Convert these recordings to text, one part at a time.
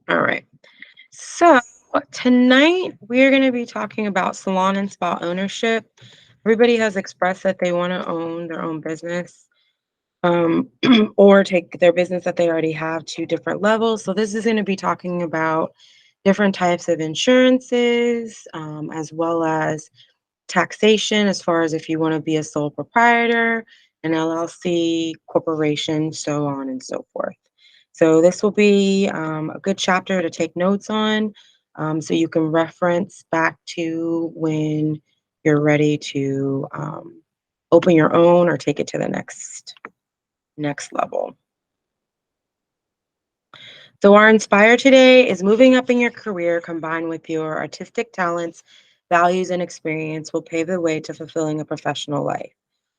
All right. So tonight we're going to be talking about salon and spa ownership. Everybody has expressed that they want to own their own business, or take their business that they already have to different levels. So this is going to be talking about different types of insurances, as well as taxation, as far as if you want to be a sole proprietor, an LLC, corporation, so on and so forth. So this will be a good chapter to take notes on, so you can reference back to when you're ready to open your own or take it to the next level. So our inspire today is moving up in your career combined with your artistic talents, values, and experience will pave the way to fulfilling a professional life.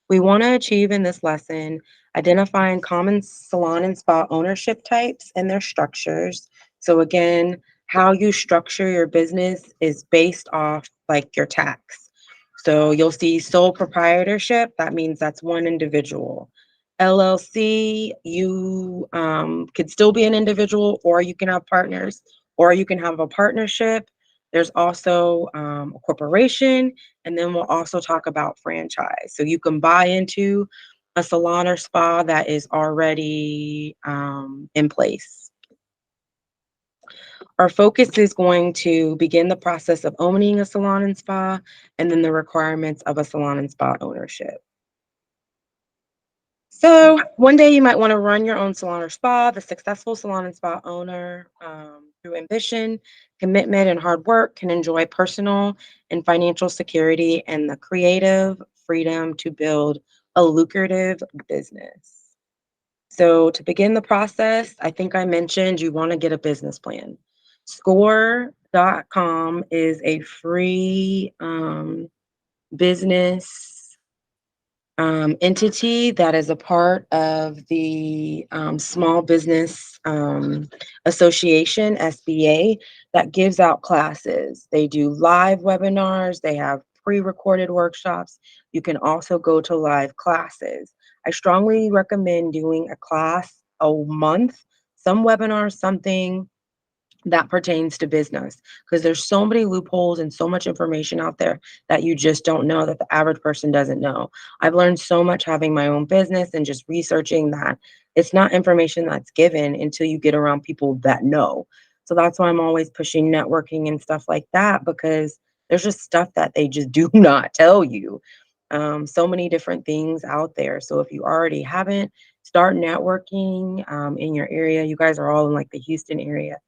We want to achieve in this lesson identifying common salon and spa ownership types and their structures. So again, how you structure your business is based off like your tax. So you'll see sole proprietorship, that means that's one individual. LLC, you could still be an individual, or you can have partners, or you can have a partnership. There's also a corporation, and then we'll also talk about franchise. So you can buy into a salon or spa that is already in place. Our focus is going to begin the process of owning a salon and spa, and then the requirements of a salon and spa ownership. So one day you might want to run your own salon or spa. The successful salon and spa owner, through ambition, commitment, and hard work, can enjoy personal and financial security and the creative freedom to build a lucrative business. So to begin the process, I think I mentioned you want to get a business plan. Score.com is a free business entity that is a part of the Small Business Association, SBA, that gives out classes. They do live webinars, they have pre recorded workshops. You can also go to live classes. I strongly recommend doing a class a month, some webinar, something that pertains to business, because there's so many loopholes and so much information out there that you just don't know, that the average person doesn't know. I've learned so much having my own business and just researching that it's not information that's given until you get around people that know. So that's why I'm always pushing networking and stuff like that, because there's just stuff that they just do not tell you. So many different things out there. So if you already haven't, start networking in your area. You guys are all in like the Houston area.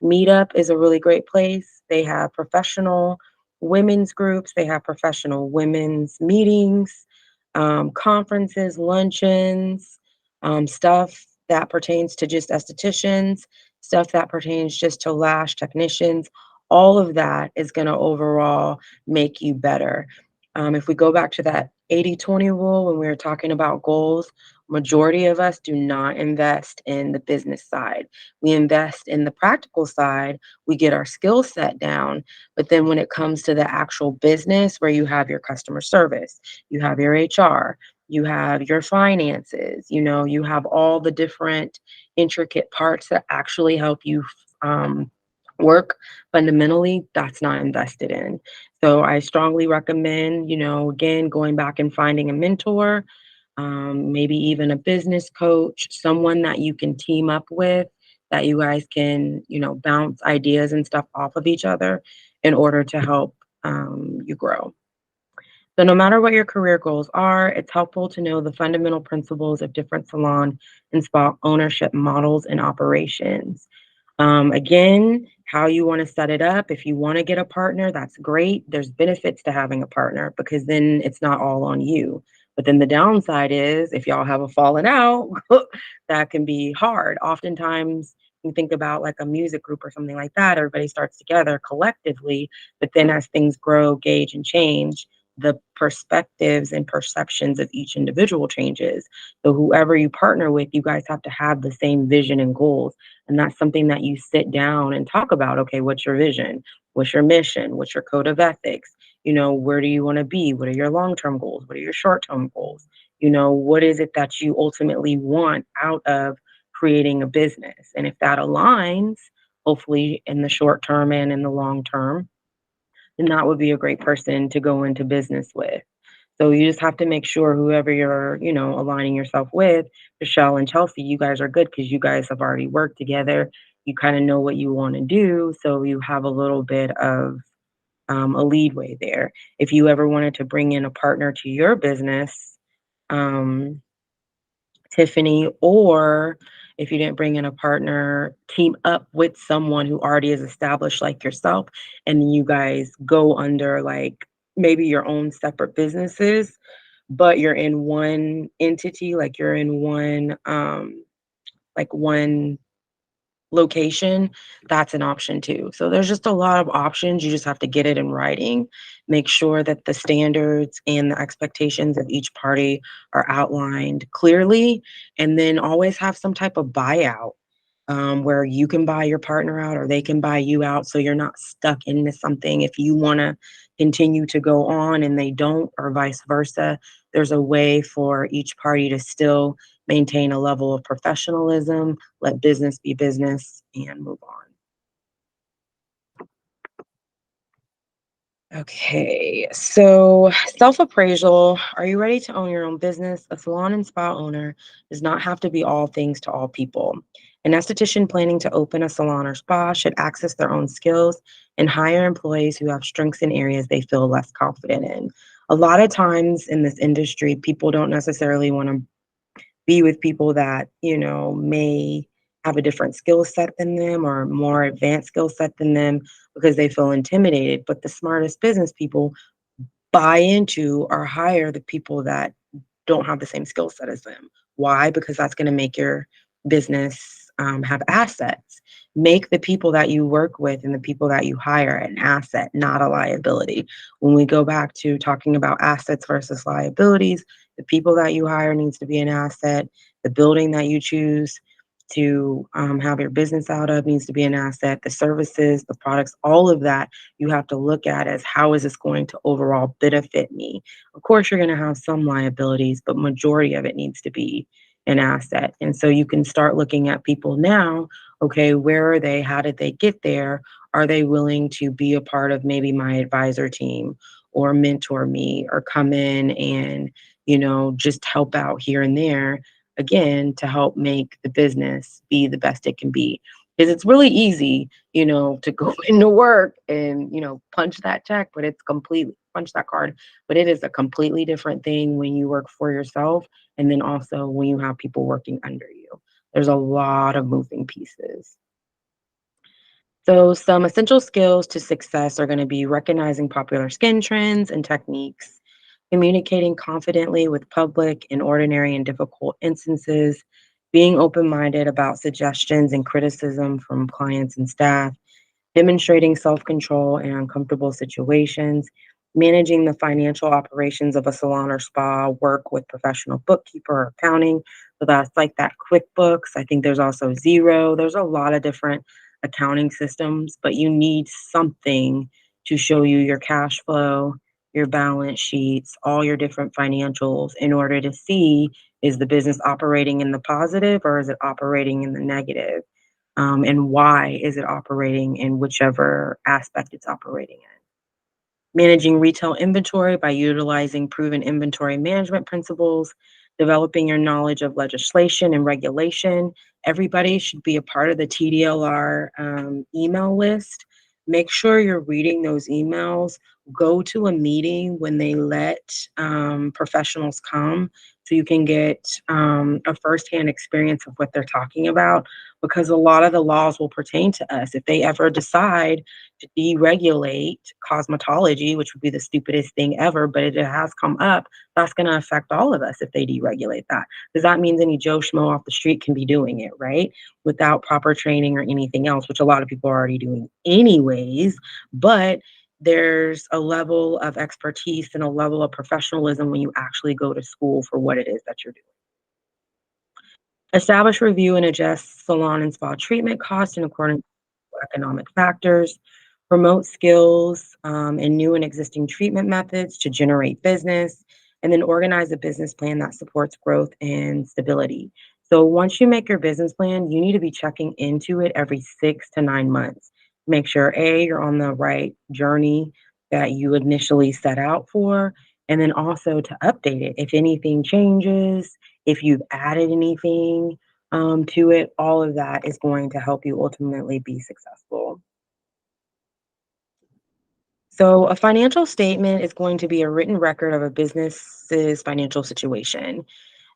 Meetup is a really great place. They have professional women's groups, they have professional women's meetings, conferences, luncheons, stuff that pertains to just estheticians, stuff that pertains just to lash technicians. All of that is going to overall make you better. If we go back to that 80-20 rule when we were talking about goals, majority of us do not invest in the business side. We invest in the practical side, we get our skill set down, but then when it comes to the actual business, where you have your customer service, you have your HR, you have your finances, you have all the different intricate parts that actually help you work fundamentally, that's not invested in. So I strongly recommend, again, going back and finding a mentor, maybe even a business coach, someone that you can team up with, that you guys can, bounce ideas and stuff off of each other in order to help you grow. So no matter what your career goals are, it's helpful to know the fundamental principles of different salon and spa ownership models and operations. Again, how you want to set it up. If you want to get a partner, that's great. There's benefits to having a partner, because then it's not all on you. But then the downside is if y'all have a falling out, that can be hard. Oftentimes, you think about like a music group or something like that, everybody starts together collectively, but then as things grow, gauge, and change, the perspectives and perceptions of each individual changes. So whoever you partner with, you guys have to have the same vision and goals. And that's something that you sit down and talk about. Okay, what's your vision? What's your mission? What's your code of ethics? Where do you want to be? What are your long-term goals? What are your short-term goals? What is it that you ultimately want out of creating a business? And if that aligns, hopefully in the short term and in the long term, then that would be a great person to go into business with. So you just have to make sure whoever you're, aligning yourself with, Michelle and Chelsea, you guys are good because you guys have already worked together. You kind of know what you want to do. So you have a little bit of a leadway there. If you ever wanted to bring in a partner to your business, um, Tiffany, or if you didn't bring in a partner, team up with someone who already is established like yourself, and you guys go under like maybe your own separate businesses, but you're in one entity, like you're in one location, that's an option too. So there's just a lot of options. You just have to get it in writing, make sure that the standards and the expectations of each party are outlined clearly, and then always have some type of buyout where you can buy your partner out or they can buy you out so you're not stuck into something. If you want to continue to go on and they don't, or vice versa, there's a way for each party to still maintain a level of professionalism, let business be business, and move on. Okay, so self-appraisal. Are you ready to own your own business? A salon and spa owner does not have to be all things to all people. An esthetician planning to open a salon or spa should access their own skills and hire employees who have strengths in areas they feel less confident in. A lot of times in this industry, people don't necessarily want to be with people that, may have a different skill set than them or more advanced skill set than them because they feel intimidated. But the smartest business people buy into or hire the people that don't have the same skill set as them. Why? Because that's going to make your business have assets. Make the people that you work with and the people that you hire an asset, not a liability. When we go back to talking about assets versus liabilities, the people that you hire needs to be an asset. The building that you choose to have your business out of needs to be an asset. The services, the products, all of that you have to look at as how is this going to overall benefit me. Of course, you're going to have some liabilities, but majority of it needs to be an asset. And so you can start looking at people now. Okay, where are they? How did they get there? Are they willing to be a part of maybe my advisor team or mentor me or come in and, just help out here and there again to help make the business be the best it can be? Because it's really easy, to go into work and, punch that check, but it's completely punch that card. But it is a completely different thing when you work for yourself and then also when you have people working under you. There's a lot of moving pieces. So, some essential skills to success are going to be recognizing popular skin trends and techniques, communicating confidently with public in ordinary and difficult instances, being open minded about suggestions and criticism from clients and staff, demonstrating self-control in uncomfortable situations, managing the financial operations of a salon or spa, work with professional bookkeeper or accounting. So that's like that QuickBooks. I think there's also Zero. There's a lot of different accounting systems, but you need something to show you your cash flow, your balance sheets, all your different financials in order to see, is the business operating in the positive or is it operating in the negative? And why is it operating in whichever aspect it's operating in. Managing retail inventory by utilizing proven inventory management principles, developing your knowledge of legislation and regulation. Everybody should be a part of the TDLR email list. Make sure you're reading those emails. Go to a meeting when they let professionals come so you can get a firsthand experience of what they're talking about, because a lot of the laws will pertain to us. If they ever decide to deregulate cosmetology, which would be the stupidest thing ever, but it has come up, that's going to affect all of us if they deregulate that. Because that means any Joe Schmo off the street can be doing it, right? Without proper training or anything else, which a lot of people are already doing anyways. But there's a level of expertise and a level of professionalism when you actually go to school for what it is that you're doing. Establish, review, and adjust salon and spa treatment costs in accordance with economic factors. Promote skills and new and existing treatment methods to generate business. And then organize a business plan that supports growth and stability. So once you make your business plan, you need to be checking into it every 6 to 9 months. Make sure A, you're on the right journey that you initially set out for, and then also to update it. If anything changes, if you've added anything to it, all of that is going to help you ultimately be successful. So, a financial statement is going to be a written record of a business's financial situation.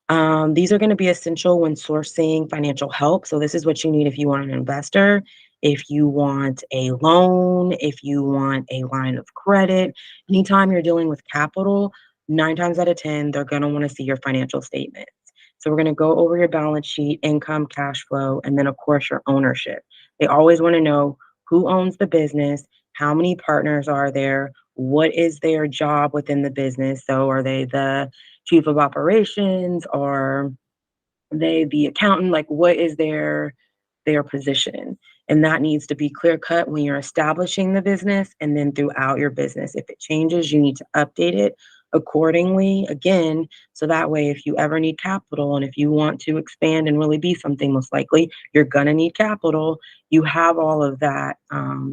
These are going to be essential when sourcing financial help. So, this is what you need if you want an investor, if you want a loan, if you want a line of credit. Anytime you're dealing with capital, 9 times out of 10, they're going to want to see your financial statements. So, we're going to go over your balance sheet, income, cash flow, and then, of course, your ownership. They always want to know who owns the business, how many partners are there, what is their job within the business. So, are they the chief of operations, or they the accountant? Like, what is their position? And that needs to be clear cut when you're establishing the business and then throughout your business. If it changes, you need to update it accordingly, again, so that way if you ever need capital and if you want to expand and really be something, most likely you're going to need capital, you have all of that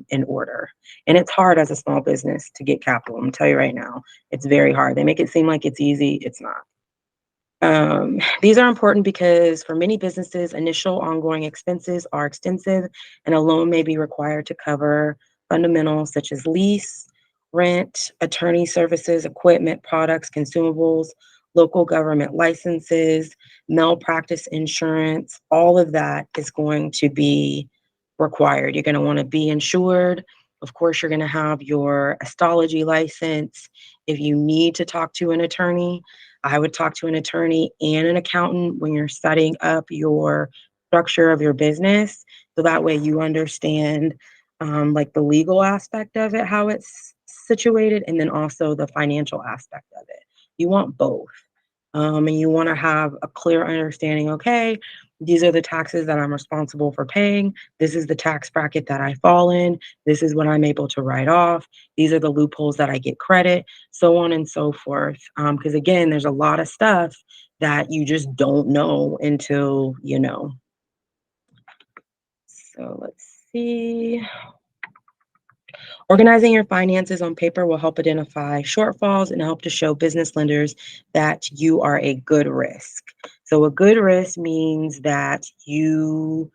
in order. And it's hard as a small business to get capital. I'm gonna tell you right now, it's very hard. They make it seem like it's easy, it's not. These are important because for many businesses, initial ongoing expenses are extensive, and a loan may be required to cover fundamentals such as lease, rent, attorney services, equipment, products, consumables, local government licenses, malpractice insurance. All of that is going to be required. You're going to want to be insured. Of course, you're going to have your astrology license. If you need to talk to an attorney, I would talk to an attorney and an accountant when you're setting up your structure of your business. So that way you understand like the legal aspect of it, how it's situated, and then also the financial aspect of it. You want both. And you want to have a clear understanding. Okay, these are the taxes that I'm responsible for paying. This is the tax bracket that I fall in. This is what I'm able to write off. These are the loopholes that I get credit, so on and so forth. Because again, there's a lot of stuff that you just don't know until you know. So let's see. Organizing your finances on paper will help identify shortfalls and help to show business lenders that you are a good risk. So, a good risk means that you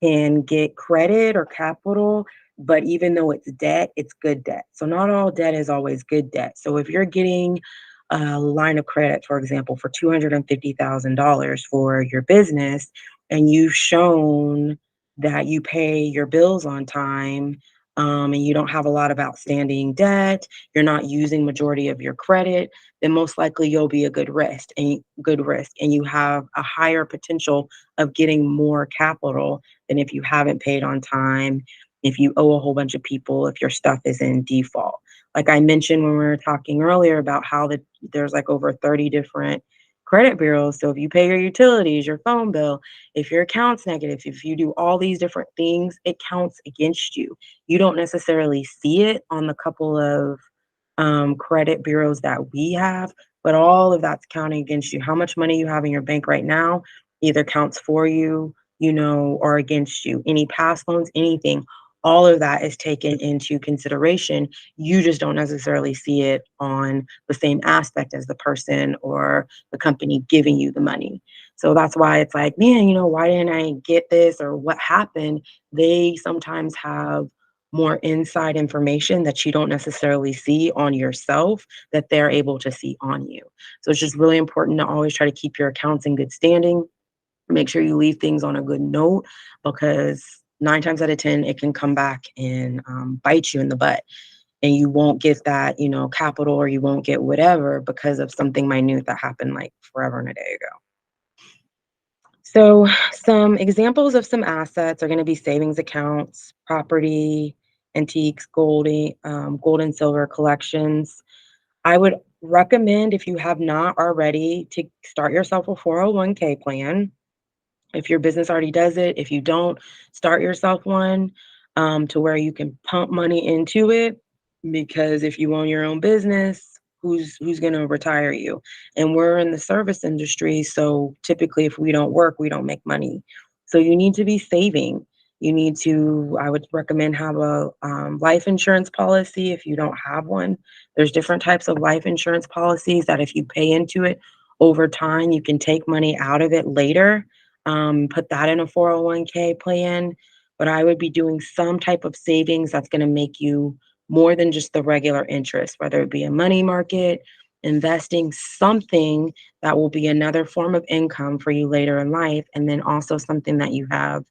can get credit or capital, but even though it's debt, it's good debt. So, not all debt is always good debt. So, if you're getting a line of credit, for example, for $250,000 for your business, and you've shown that you pay your bills on time, and you don't have a lot of outstanding debt, you're not using majority of your credit, then most likely you'll be a good risk, and you have a higher potential of getting more capital than if you haven't paid on time, if you owe a whole bunch of people, if your stuff is in default. Like I mentioned when we were talking earlier about how there's like over 30 different credit bureaus. So if you pay your utilities, your phone bill, if your account's negative, if you do all these different things, it counts against you. You don't necessarily see it on the couple of credit bureaus that we have, but all of that's counting against you. How much money you have in your bank right now either counts for you, or against you. Any past loans, anything, all of that is taken into consideration. You just don't necessarily see it on the same aspect as the person or the company giving you the money. So that's why it's like, man, why didn't I get this or what happened? They sometimes have more inside information that you don't necessarily see on yourself that they're able to see on you. So it's just really important to always try to keep your accounts in good standing. Make sure you leave things on a good note because 9 times out of 10, it can come back and bite you in the butt. And you won't get that, capital, or you won't get whatever because of something minute that happened like forever and a day ago. So, some examples of some assets are going to be savings accounts, property, antiques, gold and silver collections. I would recommend, if you have not already, to start yourself a 401k plan. If your business already does it, if you don't, start yourself one, to where you can pump money into it. Because if you own your own business, who's going to retire you? And we're in the service industry, so typically, if we don't work, we don't make money. So you need to be saving. You need to, I would recommend, have a life insurance policy if you don't have one. There's different types of life insurance policies that if you pay into it over time, you can take money out of it later, put that in a 401k plan. But I would be doing some type of savings that's going to make you more than just the regular interest, whether it be a money market, investing something that will be another form of income for you later in life, and then also something that you have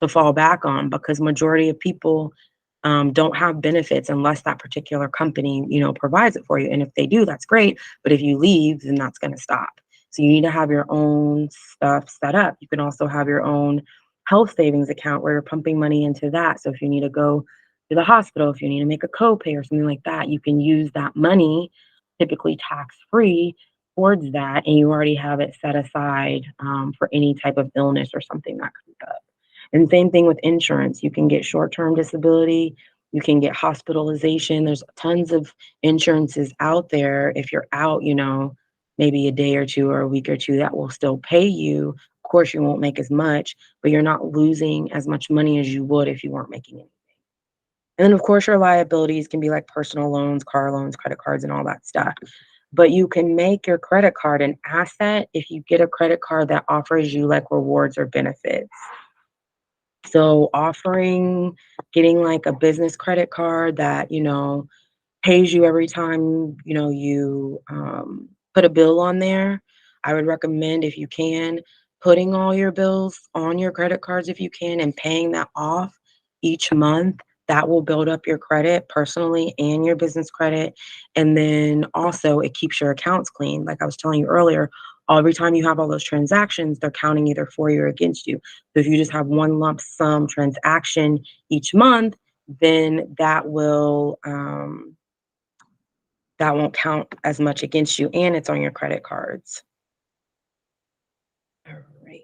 to fall back on, because majority of people don't have benefits unless that particular company, provides it for you. And if they do, that's great. But if you leave, then that's going to stop. So you need to have your own stuff set up. You can also have your own health savings account where you're pumping money into that. So if you need to go to the hospital, if you need to make a copay or something like that, you can use that money, typically tax free, towards that, and you already have it set aside for any type of illness or something that comes up. And same thing with insurance. You can get short-term disability, you can get hospitalization. There's tons of insurances out there. If you're out, maybe a day or two or a week or two, that will still pay you. Of course, you won't make as much, but you're not losing as much money as you would if you weren't making it. And then, of course, your liabilities can be like personal loans, car loans, credit cards, and all that stuff. But you can make your credit card an asset if you get a credit card that offers you like rewards or benefits. So getting like a business credit card that, pays you every time, you put a bill on there. I would recommend, if you can, putting all your bills on your credit cards if you can, and paying that off each month. That will build up your credit personally and your business credit. And then also it keeps your accounts clean. Like I was telling you earlier, every time you have all those transactions, they're counting either for you or against you. So if you just have one lump sum transaction each month, then that won't count as much against you, and it's on your credit cards. All right.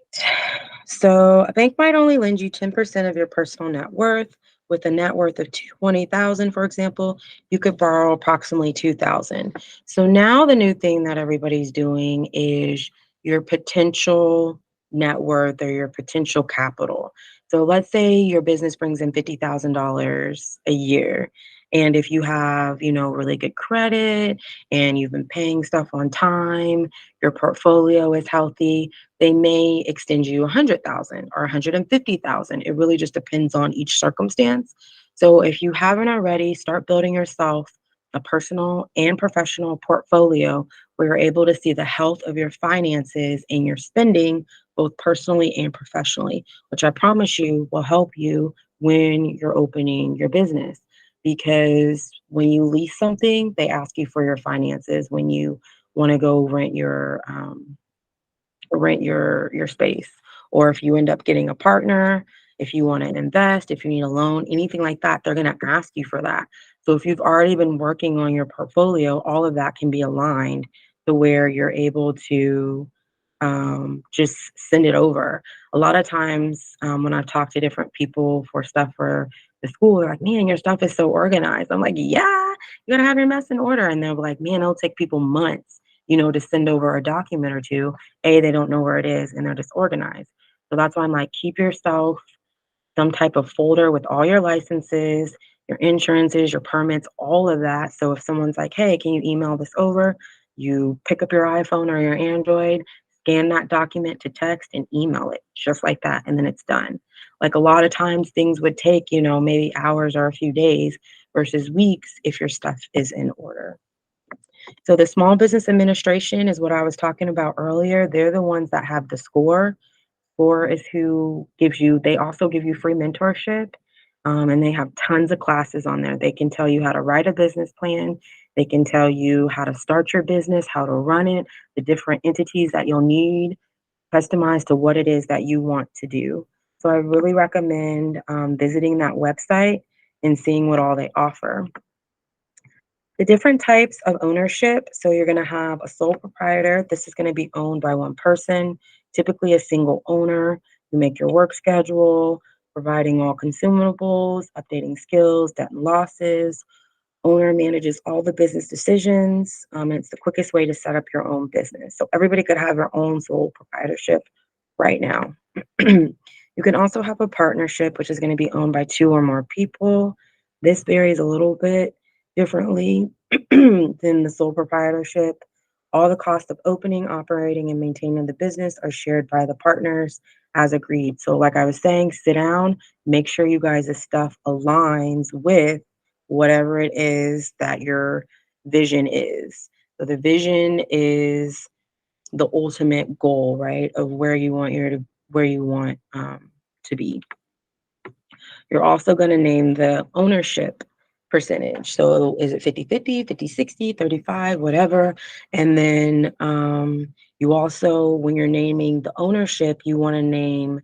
So a bank might only lend you 10% of your personal net worth. With a net worth of 20,000, for example, you could borrow approximately 2,000. So now the new thing that everybody's doing is your potential net worth or your potential capital. So let's say your business brings in $50,000 a year. And if you have, really good credit and you've been paying stuff on time, your portfolio is healthy, they may extend you 100,000 or 150,000. It really just depends on each circumstance. So if you haven't already, start building yourself a personal and professional portfolio where you're able to see the health of your finances and your spending, both personally and professionally, which I promise you will help you when you're opening your business. Because when you lease something, they ask you for your finances. When you want to go rent your space, or if you end up getting a partner, if you want to invest, if you need a loan, anything like that, they're going to ask you for that. So if you've already been working on your portfolio, all of that can be aligned to where you're able to just send it over. A lot of times, when I talk to different people for stuff for the school, they're like, man, your stuff is so organized. I'm like, yeah, you gotta have your mess in order. And they're like, man, it'll take people months, to send over a document or two. They don't know where it is and they're disorganized. So that's why I'm like, keep yourself some type of folder with all your licenses, your insurances, your permits, all of that. So if someone's like, hey, can you email this over? You pick up your iPhone or your Android, scan that document to text and email it just like that, and then it's done. Like a lot of times things would take, maybe hours or a few days versus weeks if your stuff is in order. So the Small Business Administration is what I was talking about earlier. They're the ones that have the score. Score is who gives you, they also give you free mentorship. And they have tons of classes on there. They can tell you how to write a business plan. They can tell you how to start your business, how to run it, the different entities that you'll need, customized to what it is that you want to do. So I really recommend visiting that website and seeing what all they offer. The different types of ownership. So you're going to have a sole proprietor. This is going to be owned by one person, typically a single owner. You make your work schedule, providing all consumables, updating skills, debt and losses. Owner manages all the business decisions. And it's the quickest way to set up your own business. So everybody could have their own sole proprietorship right now. You can also have a partnership, which is going to be owned by two or more people. This varies a little bit differently than the sole proprietorship. All the costs of opening, operating, and maintaining the business are shared by the partners as agreed. So, like I was saying, sit down, make sure you guys' stuff aligns with whatever it is that your vision is. So, the vision is the ultimate goal, right, of where you want to be. You're also going to name the ownership percentage. So is it 50/50, 50/60, 35, whatever? And then you also, when you're naming the ownership, you want to name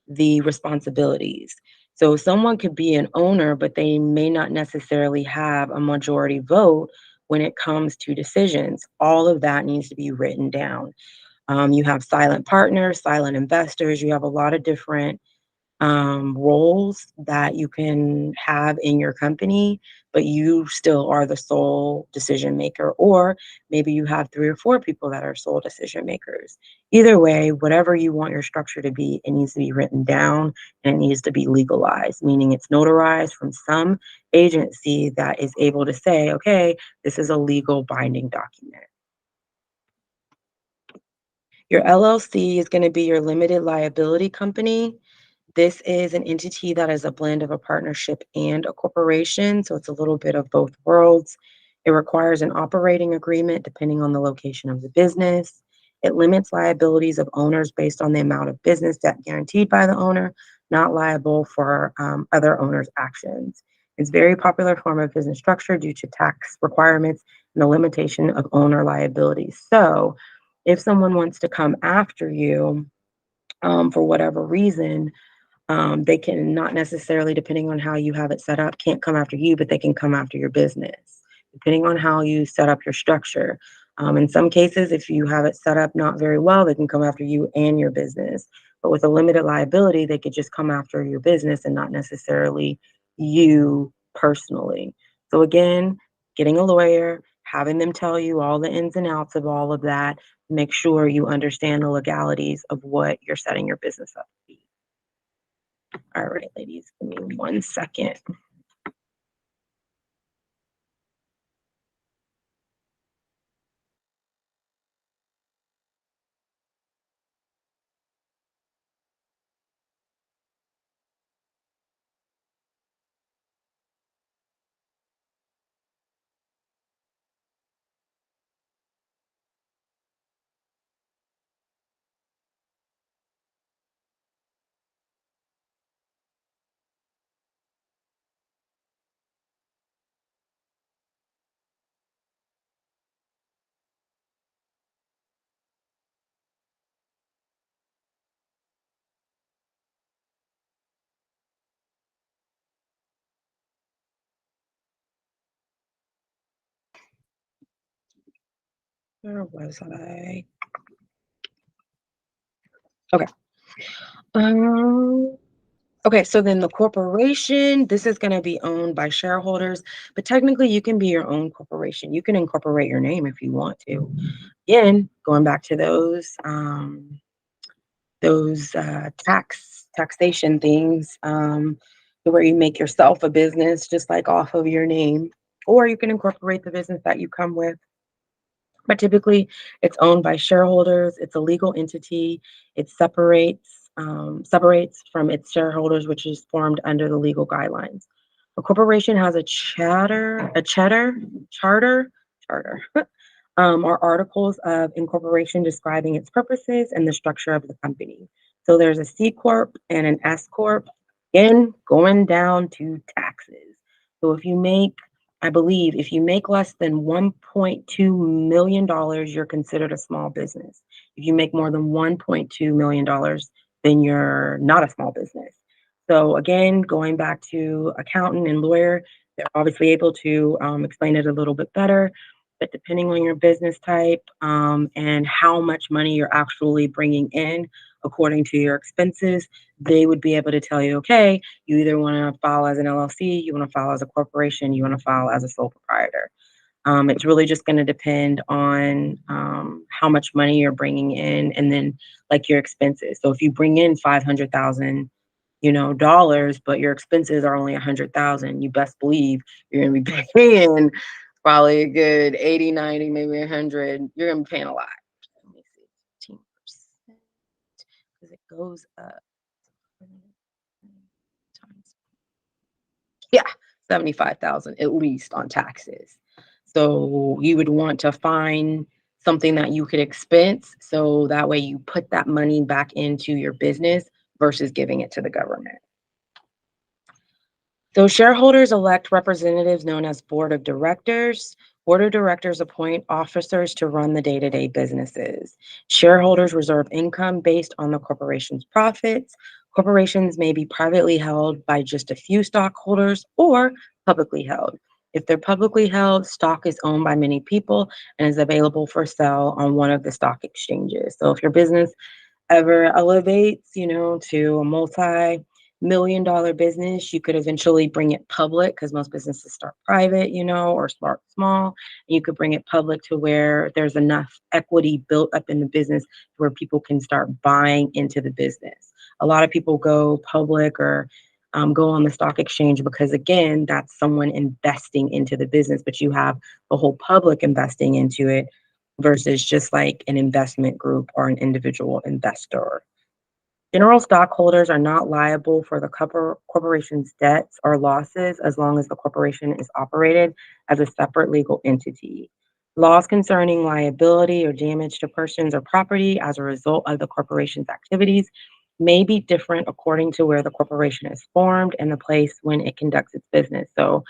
the responsibilities. So someone could be an owner, but they may not necessarily have a majority vote when it comes to decisions. All of that needs to be written down. You have silent partners, silent investors. You have a lot of different roles that you can have in your company, but you still are the sole decision maker. Or maybe you have three or four people that are sole decision makers. Either way, whatever you want your structure to be, it needs to be written down and it needs to be legalized, meaning it's notarized from some agency that is able to say, okay, this is a legal binding document. Your LLC is going to be your limited liability company. This is an entity that is a blend of a partnership and a corporation, so it's a little bit of both worlds. It requires an operating agreement depending on the location of the business. It limits liabilities of owners based on the amount of business debt guaranteed by the owner, not liable for other owners' actions. It's a very popular form of business structure due to tax requirements and the limitation of owner liabilities. So if someone wants to come after you for whatever reason, they can not necessarily, depending on how you have it set up, can't come after you, but they can come after your business, depending on how you set up your structure. In some cases, if you have it set up not very well, they can come after you and your business. But with a limited liability, they could just come after your business and not necessarily you personally. So again, getting a lawyer, having them tell you all the ins and outs of all of that, make sure you understand the legalities of what you're setting your business up to be. All right, ladies, give me 1 second. Where was I? Okay. Um, okay, so then the corporation, this is going to be owned by shareholders, but technically you can be your own corporation. You can incorporate your name if you want to. Again, going back to those taxation things, where you make yourself a business just like off of your name, or you can incorporate the business that you come with But typically it's owned by shareholders. It's a legal entity. It separates from its shareholders, which is formed under the legal guidelines. A corporation has a charter, are articles of incorporation describing its purposes and the structure of the company. So there's a C corp and an S corp. Again, going down to taxes. So I believe, if you make less than $1.2 million, you're considered a small business. If you make more than $1.2 million, then you're not a small business. So again, going back to accountant and lawyer, they're obviously able to explain it a little bit better. But depending on your business type and how much money you're actually bringing in according to your expenses, they would be able to tell you, okay, you either want to file as an LLC, you want to file as a corporation, you want to file as a sole proprietor. It's really just going to depend on how much money you're bringing in, and then like your expenses. So if you bring in 500,000, dollars, but your expenses are only 100,000, you best believe you're going to be paying probably a good 80, 90, maybe 100. You're going to be paying a lot. Let me see, 15%, because it goes up times, yeah, 75,000 at least on taxes. So you would want to find something that you could expense, so that way you put that money back into your business versus giving it to the government. So shareholders elect representatives known as board of directors. Board of directors appoint officers to run the day-to-day businesses. Shareholders reserve income based on the corporation's profits. Corporations may be privately held by just a few stockholders or publicly held. If they're publicly held, stock is owned by many people and is available for sale on one of the stock exchanges. So if your business ever elevates, to a multi-million-dollar business, you could eventually bring it public, because most businesses start private, or start small. And you could bring it public to where there's enough equity built up in the business where people can start buying into the business. A lot of people go public or go on the stock exchange because, again, that's someone investing into the business, but you have the whole public investing into it versus just like an investment group or an individual investor. General stockholders are not liable for the corporation's debts or losses as long as the corporation is operated as a separate legal entity. Laws concerning liability or damage to persons or property as a result of the corporation's activities may be different according to where the corporation is formed and the place when it conducts its business. So,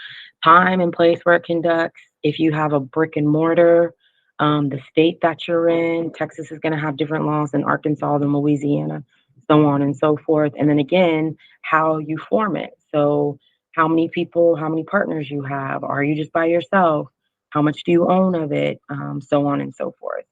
time and place where it conducts. If you have a brick and mortar, the state that you're in, Texas is going to have different laws than Arkansas, than Louisiana, so on and so forth. And then again, how you form it. So how many people, how many partners you have? Are you just by yourself? How much do you own of it? So on and so forth.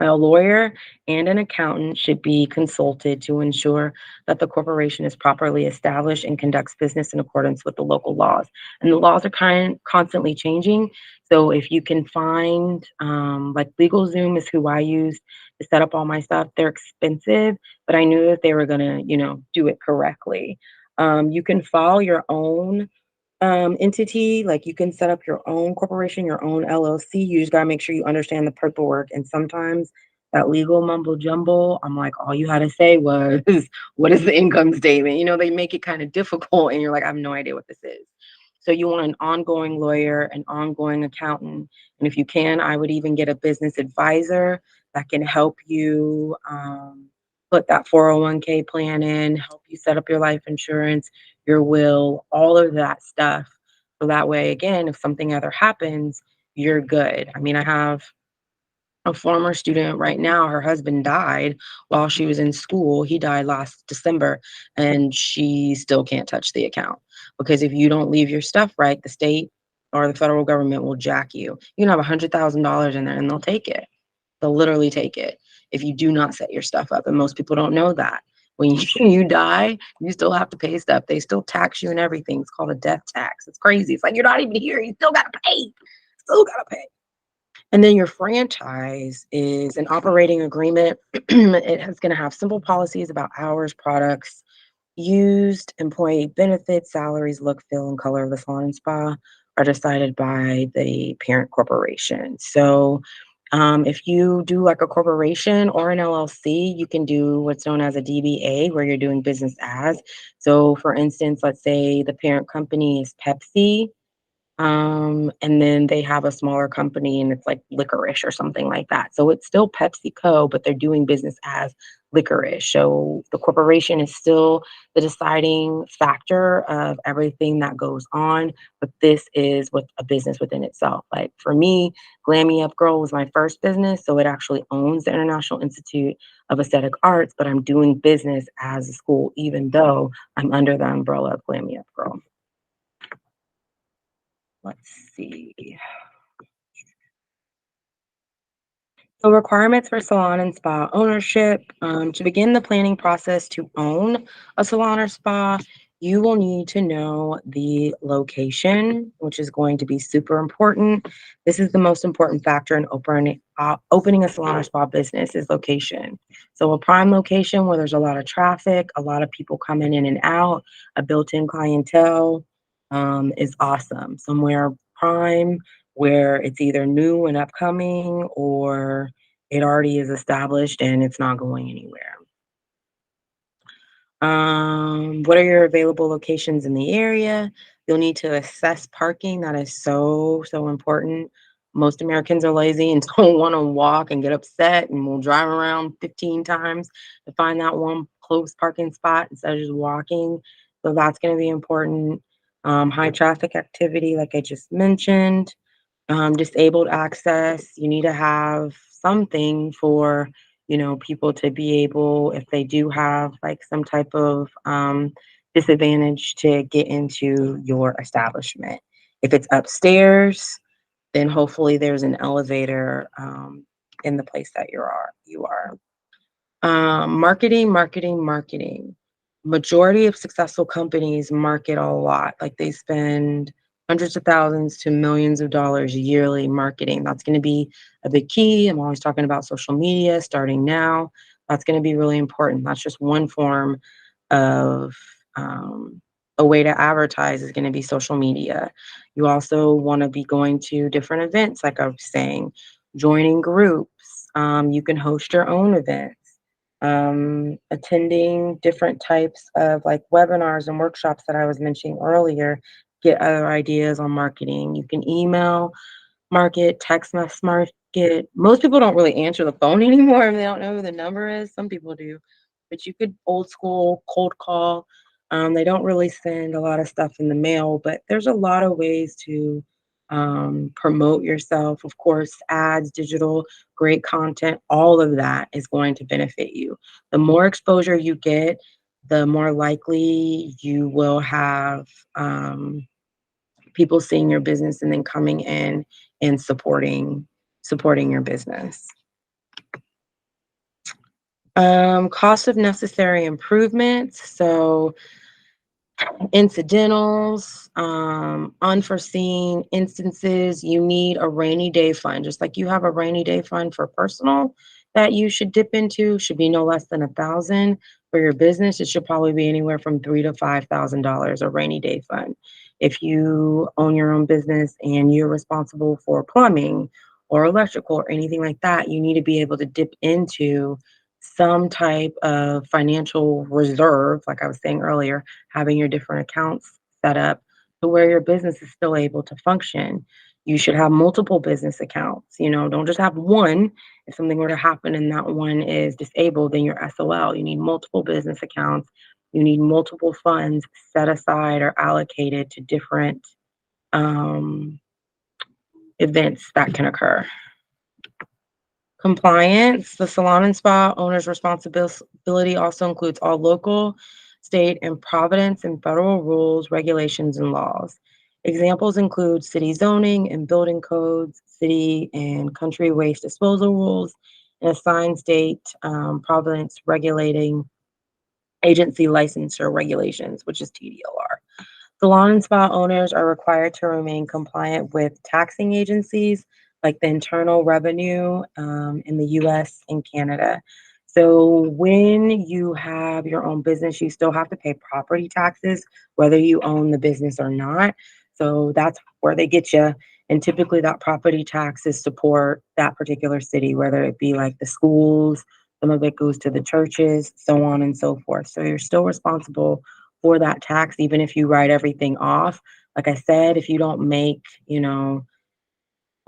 A lawyer and an accountant should be consulted to ensure that the corporation is properly established and conducts business in accordance with the local laws. And the laws are constantly changing. So if you can find, like LegalZoom is who I use to set up all my stuff. They're expensive, but I knew that they were gonna, do it correctly. You can file your own entity, like you can set up your own corporation, your own LLC. You just gotta make sure you understand the paperwork. And sometimes that legal mumbo jumbo, I'm like, all you had to say was, what is the income statement? They make it kind of difficult, and you're like, I have no idea what this is. So you want an ongoing lawyer, an ongoing accountant, and if you can, I would even get a business advisor that can help you put that 401k plan in, help you set up your life insurance, your will, all of that stuff. So that way, again, if something ever happens, you're good. I mean, I have a former student right now, her husband died while she was in school. He died last December, and she still can't touch the account because if you don't leave your stuff right, the state or the federal government will jack you. You can have $100,000 in there and they'll take it. They'll literally take it if you do not set your stuff up. And most people don't know that. When you die, you still have to pay stuff. They still tax you and everything. It's called a death tax. It's crazy. It's like you're not even here. You still got to pay. Still got to pay. And then your franchise is an operating agreement. It is going to have simple policies about hours, products used, employee benefits, salaries, look, feel, and color of the salon and spa are decided by the parent corporation. So If you do like a corporation or an LLC, you can do what's known as a DBA, where you're doing business as. So, for instance, let's say the parent company is Pepsi, and then they have a smaller company and it's like licorice or something like that. So it's still PepsiCo, but they're doing business as licorice. So the corporation is still the deciding factor of everything that goes on, but this is with a business within itself. Like for me, Glammy Up Girl was my first business, so it actually owns the International Institute of Aesthetic Arts, but I'm doing business as a school, even though I'm under the umbrella of Glammy Up Girl. Let's see. So requirements for salon and spa ownership. To begin the planning process to own a salon or spa, you will need to know the location, which is going to be super important. This is the most important factor in opening a salon or spa business is location. So a prime location where there's a lot of traffic, a lot of people coming in and out, a built-in clientele is awesome. Somewhere prime where it's either new and upcoming or it already is established and it's not going anywhere. What are your available locations in the area? You'll need to assess parking. That is so, so important. Most Americans are lazy and don't want to walk and get upset and will drive around 15 times to find that one close parking spot instead of just walking. So that's going to be important. High traffic activity, like I just mentioned. Disabled access, you need to have something for, people to be able, if they do have like some type of disadvantage, to get into your establishment. If it's upstairs, then hopefully there's an elevator in the place that you are. Marketing, marketing, marketing. Majority of successful companies market a lot. Like they spend hundreds of thousands to millions of dollars yearly marketing. That's going to be a big key. I'm always talking about social media starting now. That's going to be really important. That's just one form of um, a way to advertise is going to be social media. You also want to be going to different events, like I was saying, joining groups. You can host your own events, attending different types of like webinars and workshops that I was mentioning earlier, get other ideas on marketing. You can email, market, text message market. Most people don't really answer the phone anymore if they don't know who the number is. Some people do, but you could old school cold call. They don't really send a lot of stuff in the mail, but there's a lot of ways to promote yourself. Of course, ads, digital, great content, all of that is going to benefit you. The more exposure you get, the more likely you will have people seeing your business and then coming in and supporting your business. Cost of necessary improvements. So incidentals, unforeseen instances, you need a rainy day fund. Just like you have a rainy day fund for personal that you should dip into, should be no less than 1,000. For your business, it should probably be anywhere from $3,000 to $5,000, a rainy day fund. If you own your own business and you're responsible for plumbing or electrical or anything like that, you need to be able to dip into some type of financial reserve, like I was saying earlier, having your different accounts set up to where your business is still able to function. You should have multiple business accounts. Don't just have one. If something were to happen and that one is disabled, then you're SOL. You need multiple business accounts. You need multiple funds set aside or allocated to different um, events that can occur. Compliance, the salon and spa owner's responsibility also includes all local, state, and providence and federal rules, regulations, and laws. Examples include city zoning and building codes, city and country waste disposal rules, and assigned state providence regulating agency licensure regulations, which is TDLR. Salon and spa owners are required to remain compliant with taxing agencies like the Internal Revenue in the US and Canada. So when you have your own business, you still have to pay property taxes, whether you own the business or not. So that's where they get you And typically that property taxes support that particular city, whether it be like the schools, some of it goes to the churches, so on and so forth. So you're still responsible for that tax, even if you write everything off. Like I said, if you don't make, a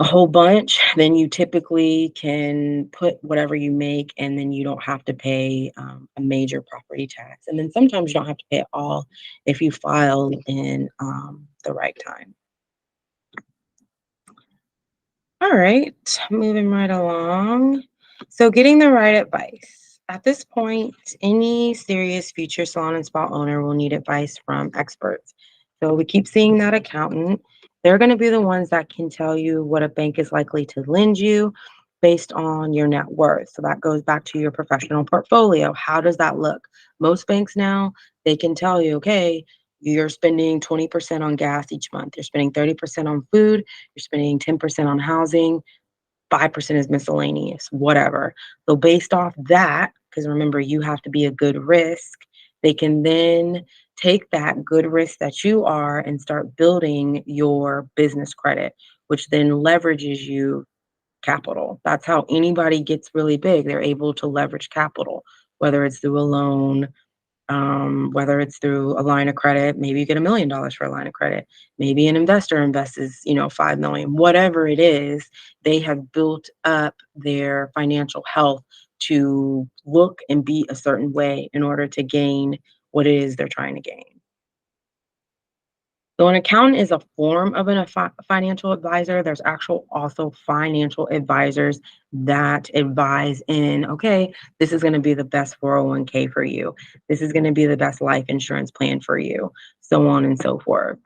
whole bunch, then you typically can put whatever you make, and then you don't have to pay a major property tax. And then sometimes you don't have to pay it all if you file in the right time. All right, moving right along. So, getting the right advice. At this point, any serious future salon and spa owner will need advice from experts. So, we keep seeing that accountant. They're going to be the ones that can tell you what a bank is likely to lend you based on your net worth. So, that goes back to your professional portfolio. How does that look? Most banks now, they can tell you, okay, you're spending 20% on gas each month, you're spending 30% on food, you're spending 10% on housing, 5% is miscellaneous, whatever. So based off that, because remember, you have to be a good risk, they can then take that good risk that you are and start building your business credit, which then leverages you capital. That's how anybody gets really big. They're able to leverage capital, whether it's through a loan, whether it's through a line of credit. Maybe you get $1 million for a line of credit. Maybe an investor invests, 5 million, whatever it is, they have built up their financial health to look and be a certain way in order to gain what it is they're trying to gain. So an accountant is a form of financial advisor. There's actual also financial advisors that advise in, okay, this is going to be the best 401k for you. This is going to be the best life insurance plan for you, so on and so forth.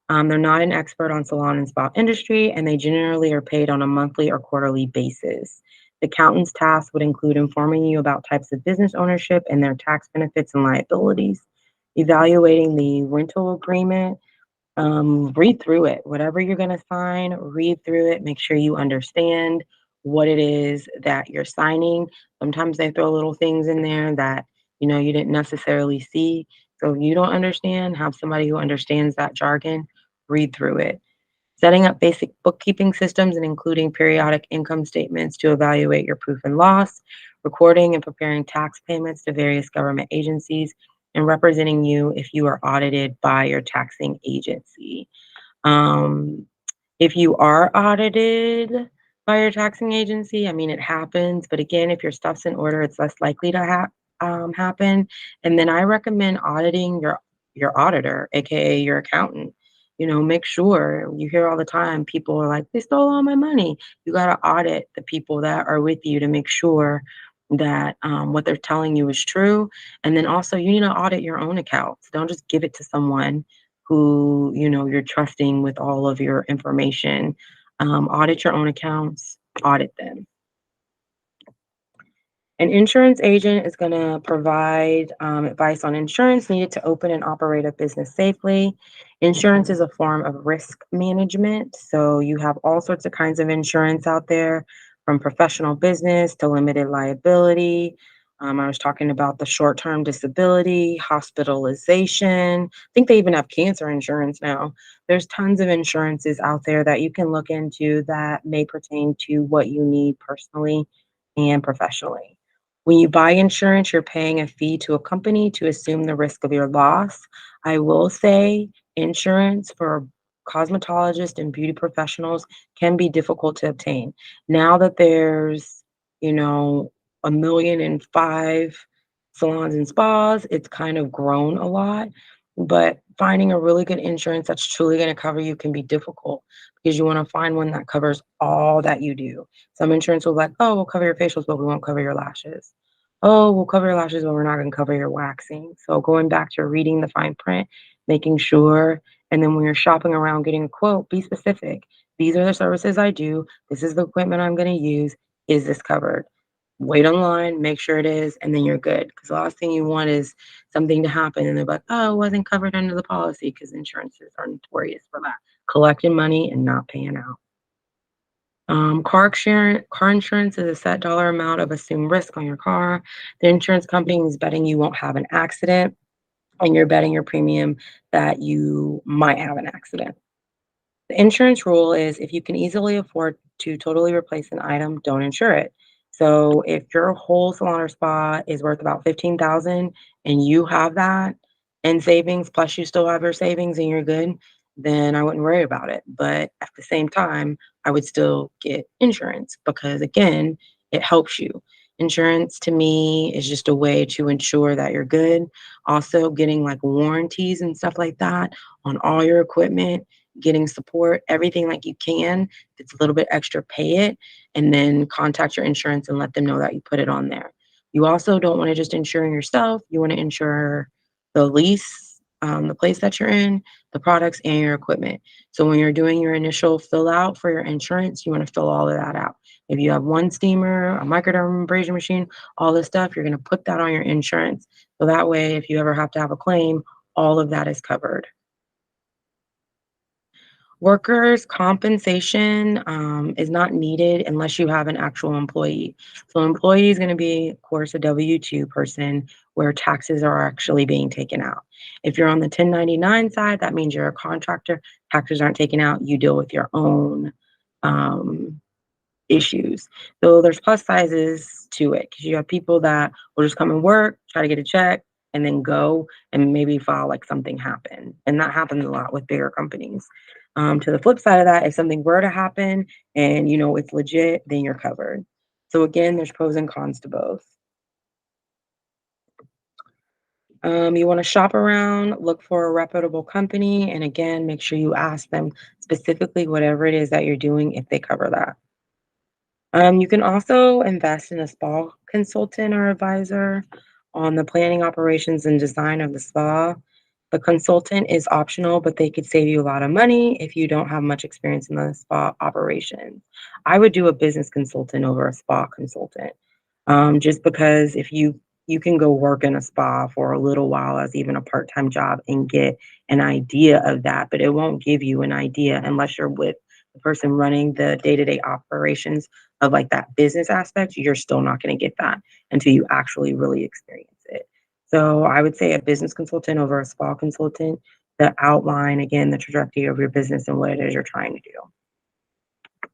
They're not an expert on salon and spa industry, and they generally are paid on a monthly or quarterly basis. The accountant's tasks would include informing you about types of business ownership and their tax benefits and liabilities, evaluating the rental agreement, read through it. Whatever you're going to sign, read through it. Make sure you understand what it is that you're signing. Sometimes they throw little things in there that you didn't necessarily see. So if you don't understand, have somebody who understands that jargon read through it. Setting up basic bookkeeping systems and including periodic income statements to evaluate your proof and loss, recording and preparing tax payments to various government agencies, and representing you if you are audited by your taxing agency. Um, if you are audited by your taxing agency, I mean, it happens, but again, if your stuff's in order, it's less likely to happen. And then I recommend auditing your auditor, aka your accountant. Make sure you hear all the time people are like, they stole all my money. You got to audit the people that are with you to make sure that what they're telling you is true. And then also, you need to audit your own accounts. Don't just give it to someone who you're trusting with all of your information. Audit your own accounts, audit them. An insurance agent is going to provide advice on insurance needed to open and operate a business safely. Insurance is a form of risk management. So you have all sorts of kinds of insurance out there, from professional business to limited liability. I was talking about the short term disability, hospitalization. I think they even have cancer insurance now. There's tons of insurances out there that you can look into that may pertain to what you need personally and professionally. When you buy insurance, you're paying a fee to a company to assume the risk of your loss. I will say insurance for cosmetologists and beauty professionals can be difficult to obtain. Now that there's, you know, 1,000,005 salons and spas, it's kind of grown a lot. But finding a really good insurance that's truly going to cover you can be difficult because you want to find one that covers all that you do. Some insurance will be like, oh, we'll cover your facials, but we won't cover your lashes. Oh, we'll cover your lashes, but we're not going to cover your waxing. So going back to reading the fine print, making sure, and then when you're shopping around getting a quote, be specific. These are the services I do. This is the equipment I'm going to use. Is this covered? Wait online, make sure it is, and then you're good. Because the last thing you want is something to happen and they're like, oh, it wasn't covered under the policy, because insurances are notorious for that. Collecting money and not paying out. Car insurance is a set dollar amount of assumed risk on your car. The insurance company is betting you won't have an accident, and you're betting your premium that you might have an accident. The insurance rule is if you can easily afford to totally replace an item, don't insure it. So if your whole salon or spa is worth about 15,000 and you have that in savings, plus you still have your savings and you're good, then I wouldn't worry about it. But at the same time, I would still get insurance because again, it helps you. Insurance to me is just a way to ensure that you're good. Also, getting like warranties and stuff like that on all your equipment, getting support, everything like you can. If it's a little bit extra, pay it, and then contact your insurance and let them know that you put it on there. You also don't want to just insure yourself. You want to insure the lease, the place that you're in, the products, and your equipment. So when you're doing your initial fill out for your insurance, you want to fill all of that out. If you have one steamer, a microdermabrasion machine, all this stuff, you're going to put that on your insurance. So that way, if you ever have to have a claim, all of that is covered. Workers' compensation is not needed unless you have an actual employee. So, employee is going to be, of course, a W-2 person where taxes are actually being taken out. If you're on the 1099 side, that means you're a contractor, taxes aren't taken out, you deal with your own um, issues. So there's plus sizes to it because you have people that will just come and work, try to get a check, and then go and maybe file like something happened. And that happens a lot with bigger companies. To the flip side of that, if something were to happen and you know it's legit, then you're covered. So again, there's pros and cons to both. You want to shop around, look for a reputable company, and again, make sure you ask them specifically whatever it is that you're doing if they cover that. You can also invest in a spa consultant or advisor on the planning, operations, and design of the spa. The consultant is optional, but they could save you a lot of money if you don't have much experience in the spa operations. I would do a business consultant over a spa consultant, just because if you can go work in a spa for a little while as even a part-time job and get an idea of that, but it won't give you an idea unless you're with the person running the day-to-day operations of like that business aspect. You're still not going to get that until you actually really experience it. So I would say a business consultant over a spa consultant to outline again the trajectory of your business and what it is you're trying to do.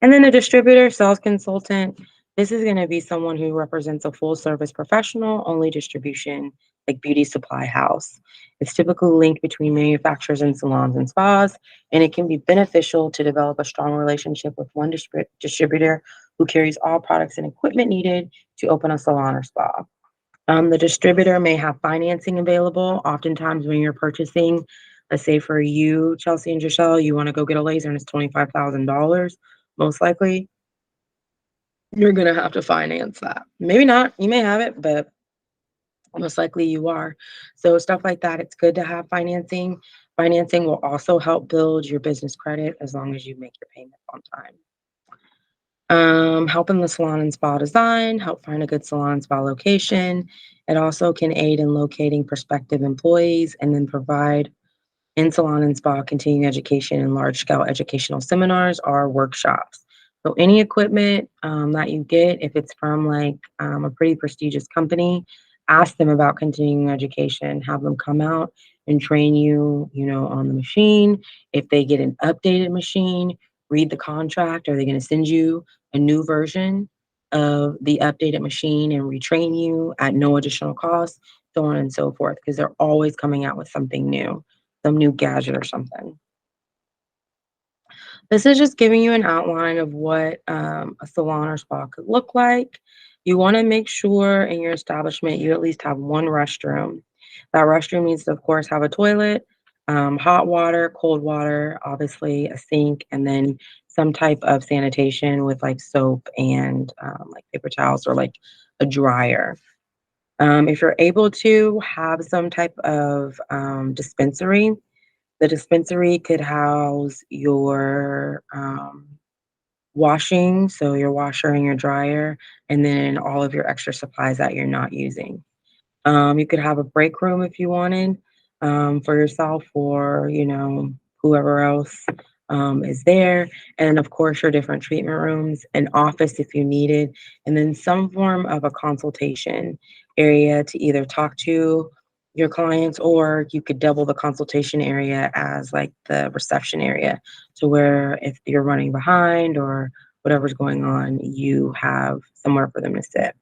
And then a distributor, sales consultant, this is going to be someone who represents a full service professional, only distribution, like beauty supply house. It's typically linked between manufacturers and salons and spas, and it can be beneficial to develop a strong relationship with one distributor who carries all products and equipment needed to open a salon or spa. The distributor may have financing available. Oftentimes, when you're purchasing, let's say for you, Chelsea and Giselle, you want to go get a laser and it's $25,000. Most likely, you're going to have to finance that. Maybe not. You may have it, but most likely you are. So, stuff like that, it's good to have financing. Financing will also help build your business credit as long as you make your payments on time. Helping the salon and spa design, help find a good salon and spa location. It also can aid in locating prospective employees and then provide in salon and spa continuing education and large scale educational seminars or workshops. So any equipment that you get, if it's from like a pretty prestigious company, ask them about continuing education, have them come out and train you, you know, on the machine. If they get an updated machine, read the contract. Are they going to send you a new version of the updated machine and retrain you at no additional cost, so on and so forth, because they're always coming out with something new, some new gadget or something. This is just giving you an outline of what a salon or spa could look like. You want to make sure in your establishment you at least have one restroom. That restroom needs to, of course, have a toilet, hot water, cold water, obviously a sink, and then some type of sanitation with like soap and like paper towels or like a dryer. If you're able to have some type of dispensary, the dispensary could house your washing, so your washer and your dryer, and then all of your extra supplies that you're not using. You could have a break room if you wanted for yourself or, you know, whoever else is there. And of course, your different treatment rooms, an office if you needed, and then some form of a consultation area to either talk to your clients, or you could double the consultation area as like the reception area, to where if you're running behind or whatever's going on, you have somewhere for them to sit.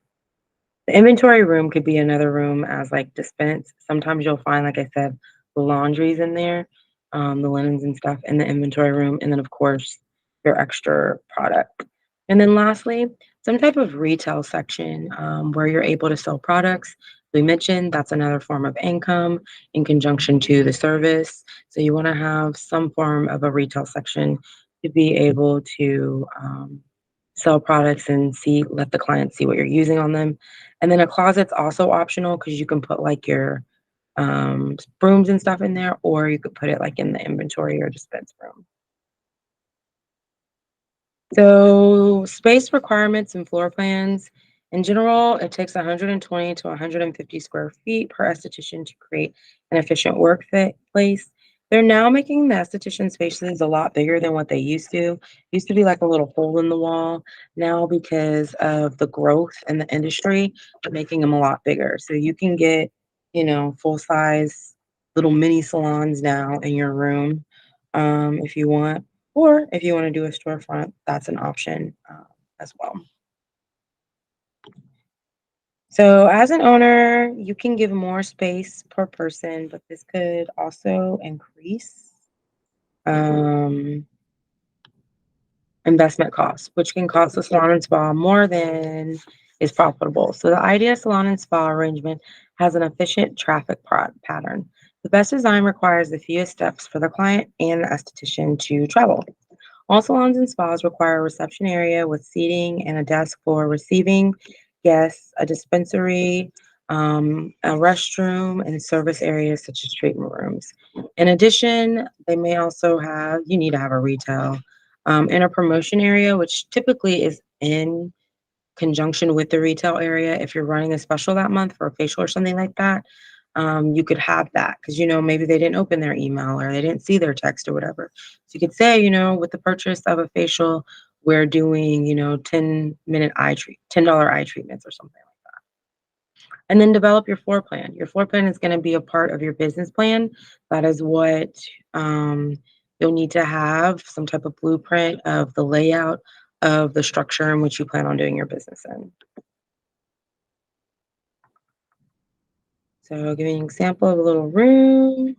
The inventory room could be another room as like dispense. Sometimes you'll find, like I said, the laundries in there, the linens and stuff in the inventory room, and then of course your extra product. And then lastly, some type of retail section where you're able to sell products. We mentioned that's another form of income in conjunction to the service. So you want to have some form of a retail section to be able to sell products and let the client see what you're using on them. And then a closet's also optional because you can put like your brooms and stuff in there, or you could put it like in the inventory or dispense room. So space requirements and floor plans. In general, it takes 120 to 150 square feet per esthetician to create an efficient workplace. They're now making the esthetician spaces a lot bigger than what they used to. Used to be like a little hole in the wall. Now, because of the growth in the industry, they're making them a lot bigger. So you can get, full size little mini salons now in your room, if you want. Or if you want to do a storefront, that's an option as well. So, as an owner, you can give more space per person, but this could also increase um, investment costs, which can cost the salon and spa more than is profitable. So, the idea salon and spa arrangement has an efficient traffic pattern. The best design requires the fewest steps for the client and the esthetician to travel. All salons and spas require a reception area with seating and a desk for receiving guests, a dispensary, a restroom, and service areas such as treatment rooms. In addition, you need to have a retail and a promotion area, which typically is in conjunction with the retail area. If you're running a special that month for a facial or something like that, you could have that because, maybe they didn't open their email or they didn't see their text or whatever. So you could say, with the purchase of a facial, we're doing, 10-minute $10 eye treatments or something like that. And then develop your floor plan. Your floor plan is going to be a part of your business plan. That is what you'll need to have some type of blueprint of the layout of the structure in which you plan on doing your business in. So I'll give you an example of a little room.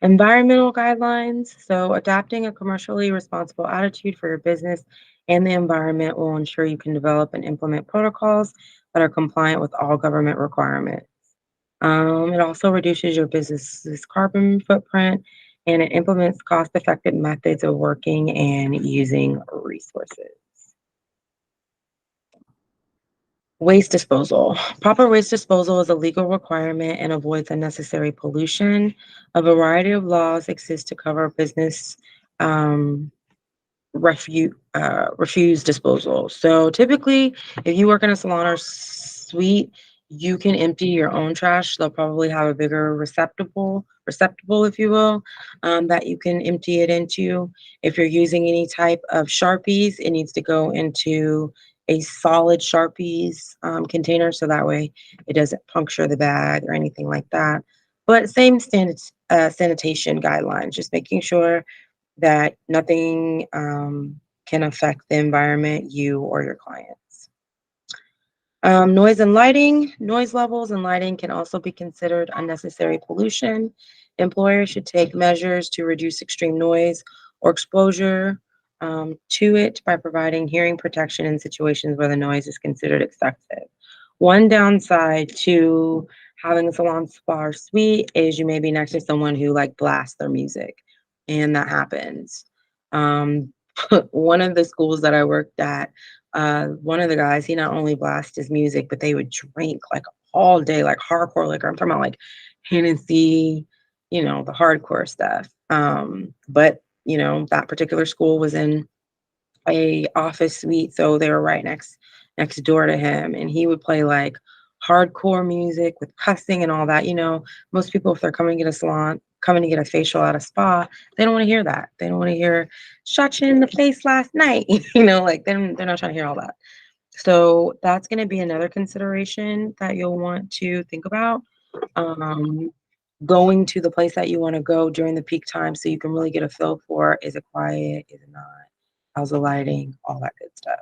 Environmental guidelines. So adapting a commercially responsible attitude for your business and the environment will ensure you can develop and implement protocols that are compliant with all government requirements. It also reduces your business's carbon footprint, and it implements cost-effective methods of working and using resources. Waste disposal. Proper waste disposal is a legal requirement and avoids unnecessary pollution. A variety of laws exist to cover business refuse disposal. So typically, if you work in a salon or suite, you can empty your own trash. They'll probably have a bigger receptacle, if you will, that you can empty it into. If you're using any type of Sharpies, it needs to go into a solid Sharpies container, so that way it doesn't puncture the bag or anything like that. But same sanitation guidelines, just making sure that nothing can affect the environment, you or your clients. Noise and lighting. Noise levels and lighting can also be considered unnecessary pollution. Employers should take measures to reduce extreme noise or exposure to it by providing hearing protection in situations where the noise is considered excessive. One downside to having a salon spa or suite is you may be next to someone who like blasts their music, and that happens. Um, one of the schools that I worked at, one of the guys, he not only blasted his music, but they would drink like all day, like hardcore liquor. I'm talking about like Hennessy, the hardcore stuff. But that particular school was in a office suite, so they were right next door to him, and he would play like hardcore music with cussing and all that. Most people, if they're coming to get a facial at a spa, they don't want to hear that. They don't want to hear shot you in the face last night. Like they're not trying to hear all that. So that's going to be another consideration that you'll want to think about. Um, Going to the place that you want to go during the peak time so you can really get a feel for, is it quiet? Is it not? How's the lighting? All that good stuff.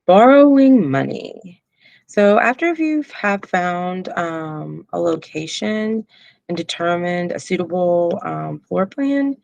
Borrowing money. So after you have found a location and determined a suitable floor plan,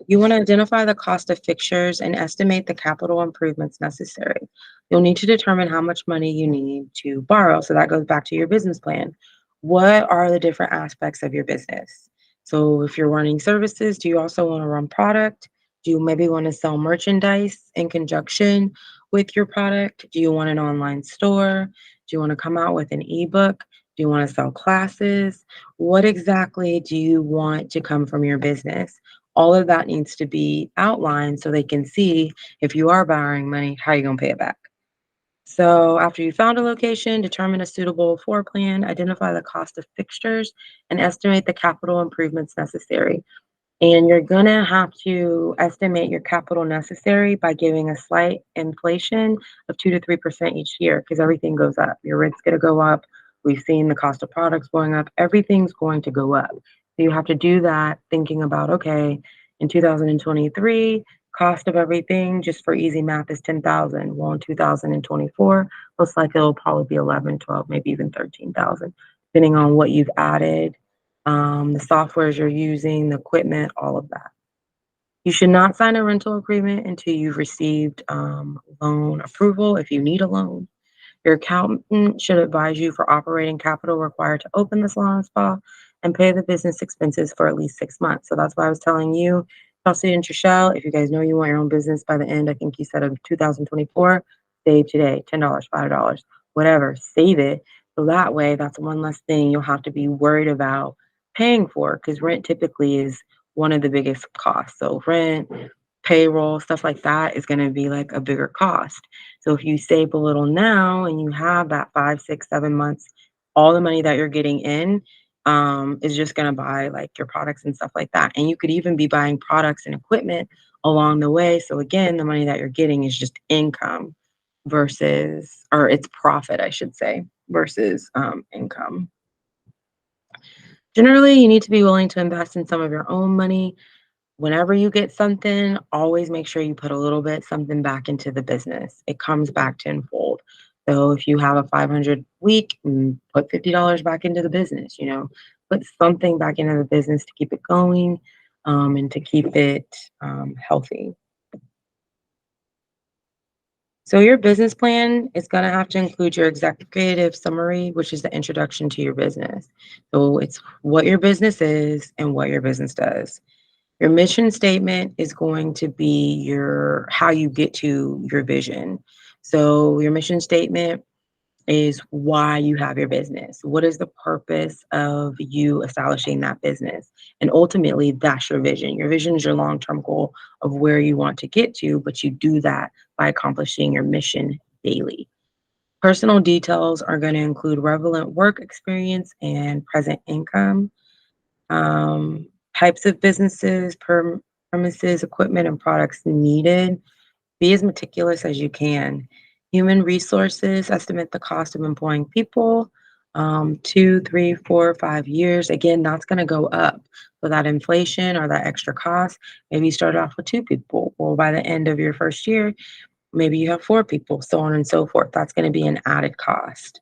you want to identify the cost of fixtures and estimate the capital improvements necessary. You'll need to determine how much money you need to borrow. So that goes back to your business plan. What are the different aspects of your business? So if you're running services, do you also want to run product? Do you maybe want to sell merchandise in conjunction with your product? Do you want an online store? Do you want to come out with an ebook? Do you want to sell classes? What exactly do you want to come from your business? All of that needs to be outlined so they can see, if you are borrowing money, how you're going to pay it back. So after you found a location, determine a suitable floor plan, identify the cost of fixtures, and estimate the capital improvements necessary. And you're gonna have to estimate your capital necessary by giving a slight inflation of 2 to 3% each year, because everything goes up. Your rent's gonna go up. We've seen the cost of products going up. Everything's going to go up. So you have to do that thinking about, okay, in 2023, cost of everything just for easy math is 10,000. Well, in 2024, looks like it'll probably be 11, 12, maybe even 13,000, depending on what you've added, the softwares you're using, the equipment, all of that. You should not sign a rental agreement until you've received loan approval if you need a loan. Your accountant should advise you for operating capital required to open the salon and spa and pay the business expenses for at least 6 months. So that's why I was telling you, Chelsea and Trishelle, if you guys know you want your own business by the end, I think you said of 2024, save today, $10, $5, whatever, save it. So that way, that's one less thing you'll have to be worried about paying for, because rent typically is one of the biggest costs. So rent, payroll, stuff like that is going to be like a bigger cost. So if you save a little now and you have that 5, 6, 7 months, all the money that you're getting in is just going to buy like your products and stuff like that. And you could even be buying products and equipment along the way. So again, the money that you're getting is just income versus, or it's profit, I should say, versus income. Generally, you need to be willing to invest in some of your own money. Whenever you get something, always make sure you put a little bit something back into the business. It comes back tenfold. So if you have a 500 week, put $50 back into the business, put something back into the business to keep it going, and to keep it healthy. So your business plan is going to have to include your executive summary, which is the introduction to your business. So it's what your business is and what your business does. Your mission statement is going to be your how you get to your vision. So your mission statement is why you have your business. What is the purpose of you establishing that business? And ultimately, that's your vision. Your vision is your long-term goal of where you want to get to, but you do that by accomplishing your mission daily. Personal details are going to include relevant work experience and present income, types of businesses, premises, equipment, and products needed. Be as meticulous as you can. Human resources, estimate the cost of employing people, 2, 3, 4, 5 years. Again, that's going to go up. So that inflation or that extra cost, maybe you start off with 2 people. Well, by the end of your first year, maybe you have 4 people, so on and so forth. That's going to be an added cost.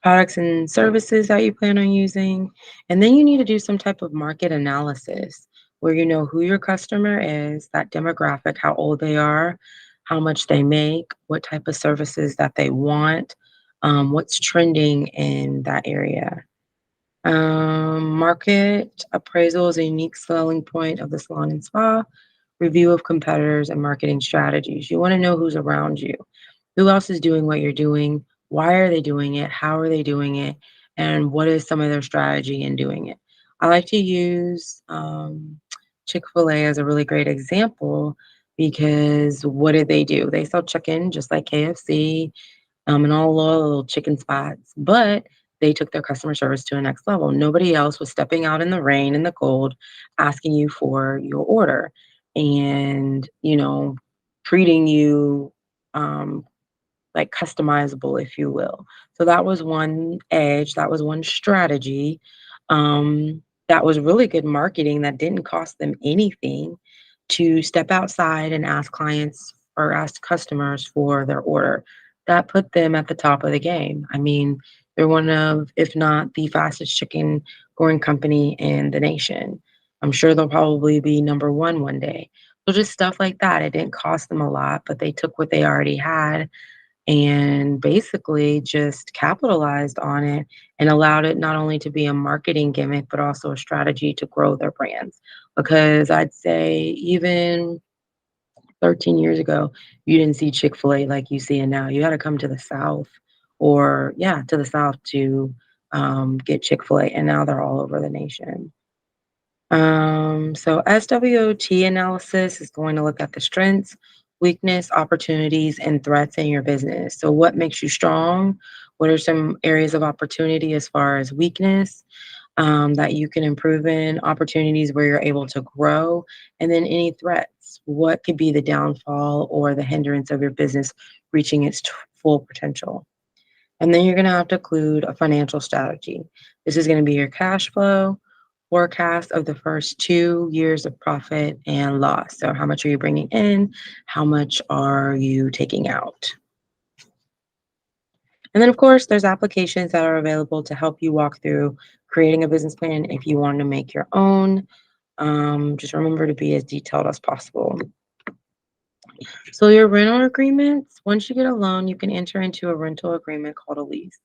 Products and services that you plan on using. And then you need to do some type of market analysis where you know who your customer is, that demographic, how old they are, how much they make, what type of services that they want, what's trending in that area. Market appraisal is a unique selling point of the salon and spa. Review of competitors and marketing strategies. You want to know who's around you. Who else is doing what you're doing? Why are they doing it? How are they doing it? And what is some of their strategy in doing it? I like to use Chick-fil-A as a really great example, because what did they do? They sell chicken just like KFC, and all the little chicken spots, but they took their customer service to a next level. Nobody else was stepping out in the rain and the cold asking you for your order. And, treating you um, like customizable, if you will. So that was one edge, that was one strategy. That was really good marketing that didn't cost them anything to step outside and ask clients or ask customers for their order. That put them at the top of the game. I mean, they're one of, if not the fastest chicken growing company in the nation. I'm sure they'll probably be number one day. So just stuff like that. It didn't cost them a lot, but they took what they already had and basically just capitalized on it and allowed it not only to be a marketing gimmick, but also a strategy to grow their brands. Because I'd say even 13 years ago, you didn't see Chick-fil-A like you see it now. You had to come to the South or, yeah, to the South to get Chick-fil-A. And now they're all over the nation. So SWOT analysis is going to look at the strengths, weakness, opportunities, and threats in your business. So what makes you strong? What are some areas of opportunity as far as weakness that you can improve in, opportunities where you're able to grow, and then any threats? What could be the downfall or the hindrance of your business reaching its full potential? And then you're going to have to include a financial strategy. This is going to be your cash flow, forecast of the first 2 years of profit and loss. So, how much are you bringing in? How much are you taking out? And then, of course, there's applications that are available to help you walk through creating a business plan if you want to make your own. Just remember to be as detailed as possible. So, your rental agreements, once you get a loan, you can enter into a rental agreement called a lease.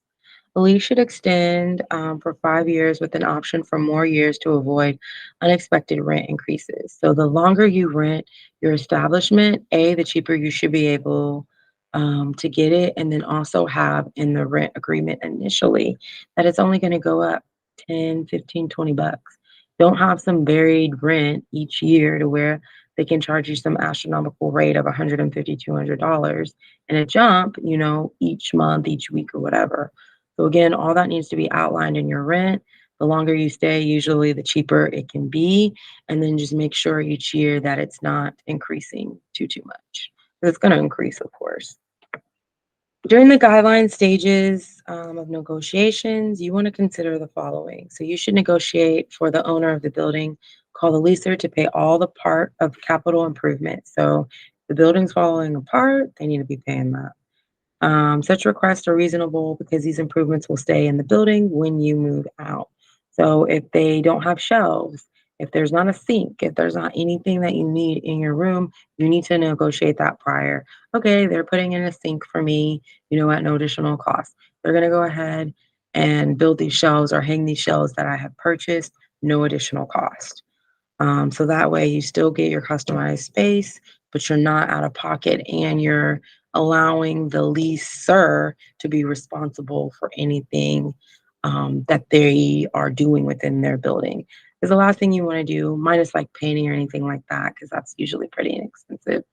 The lease should extend for 5 years with an option for more years to avoid unexpected rent increases. So the longer you rent your establishment, A, the cheaper you should be able to get it. And then also have in the rent agreement initially that it's only going to go up 10, 15, 20 bucks. Don't have some varied rent each year to where they can charge you some astronomical rate of $150, $200 and a jump, each month, each week, or whatever. So again, all that needs to be outlined in your rent. The longer you stay, usually the cheaper it can be. And then just make sure each year that it's not increasing too much. It's going to increase, of course. During the guideline stages of negotiations, you want to consider the following. So you should negotiate for the owner of the building, call the leaser to pay all the part of capital improvement. So the building's falling apart, they need to be paying that. Such requests are reasonable because these improvements will stay in the building when you move out. So if they don't have shelves, if there's not a sink, if there's not anything that you need in your room, you need to negotiate that prior. Okay, they're putting in a sink for me, at no additional cost. They're going to go ahead and build these shelves or hang these shelves that I have purchased, no additional cost. So that way you still get your customized space, but you're not out of pocket and you're allowing the leaser to be responsible for anything that they are doing within their building. Because the last thing you want to do, minus like painting or anything like that, because that's usually pretty inexpensive,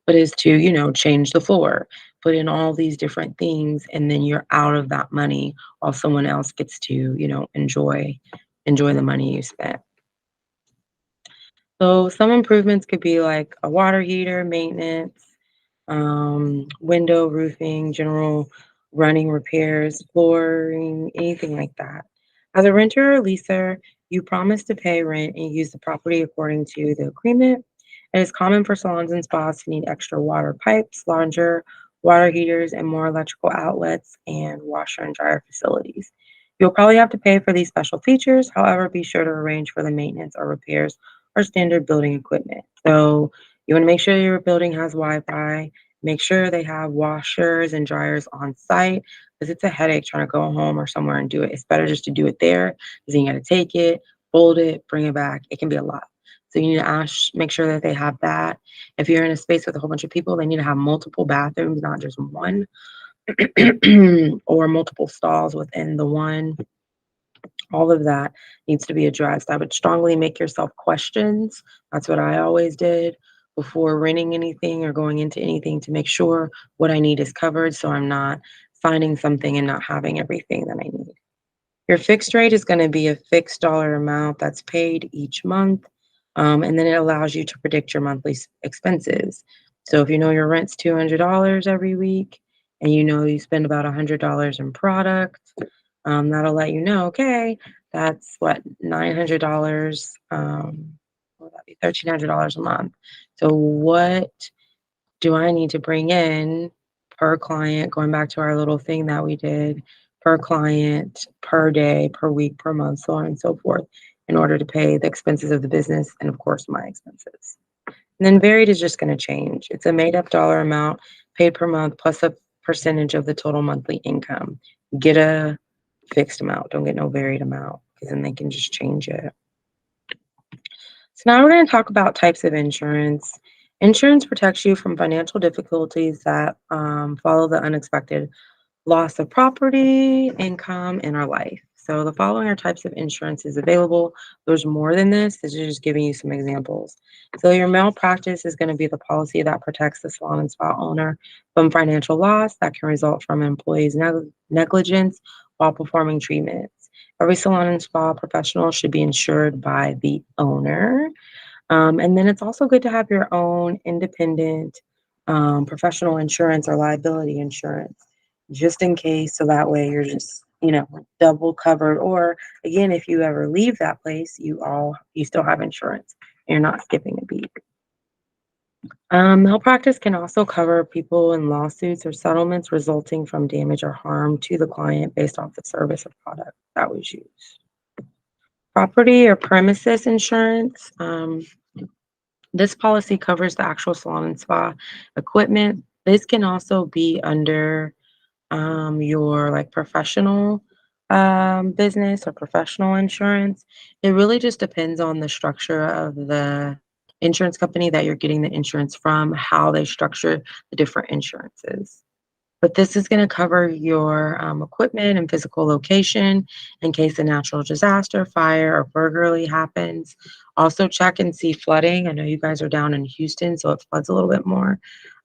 but is to, change the floor, put in all these different things, and then you're out of that money while someone else gets to, enjoy the money you spent. So some improvements could be like a water heater, maintenance, window, roofing, general running repairs, flooring, anything like that. As a renter or leaser, you promise to pay rent and use the property according to the agreement. It is common for salons and spas to need extra water pipes, lounger, water heaters, and more electrical outlets and washer and dryer facilities. You'll probably have to pay for these special features. However, be sure to arrange for the maintenance or repairs or standard building equipment. So you want to make sure your building has Wi-Fi. Make sure they have washers and dryers on site because it's a headache trying to go home or somewhere and do it. It's better just to do it there because then you got to take it, fold it, bring it back. It can be a lot. So you need to make sure that they have that. If you're in a space with a whole bunch of people, they need to have multiple bathrooms, not just one, or multiple stalls within the one. All of that needs to be addressed. I would strongly make yourself questions. That's what I always did before renting anything or going into anything to make sure what I need is covered so I'm not finding something and not having everything that I need. Your fixed rate is going to be a fixed dollar amount that's paid each month. And then it allows you to predict your monthly expenses. So if you know your rent's $200 every week and you know you spend about $100 in product, that'll let you know, okay, that's what, $900, what would that be, $1,300 a month. So what do I need to bring in per client, going back to our little thing that we did, per client, per day, per week, per month, so on and so forth, in order to pay the expenses of the business and, of course, my expenses. And then varied is just going to change. It's a made up dollar amount paid per month plus a percentage of the total monthly income. Get a fixed amount. Don't get no varied amount because then they can just change it. So now we're going to talk about types of insurance. Insurance protects you from financial difficulties that follow the unexpected loss of property, income, and our life. So the following are types of insurances available. There's more than this. This is just giving you some examples. So your malpractice is going to be the policy that protects the salon and spa owner from financial loss that can result from employees' negligence while performing treatments. Every salon and spa professional should be insured by the owner. And then it's also good to have your own independent professional insurance or liability insurance just in case. So that way you're just, double covered. Or again, if you ever leave that place, you still have insurance. You're not skipping a beat. Malpractice can also cover people in lawsuits or settlements resulting from damage or harm to the client based off the service or product that was used. Property or premises insurance. This policy covers the actual salon and spa equipment. This can also be under your like professional business or professional insurance. It really just depends on the structure of the insurance company that you're getting the insurance from, how they structure the different insurances. But this is going to cover your equipment and physical location in case a natural disaster, fire, or burglary happens. Also, check and see flooding. I know you guys are down in Houston, so it floods a little bit more.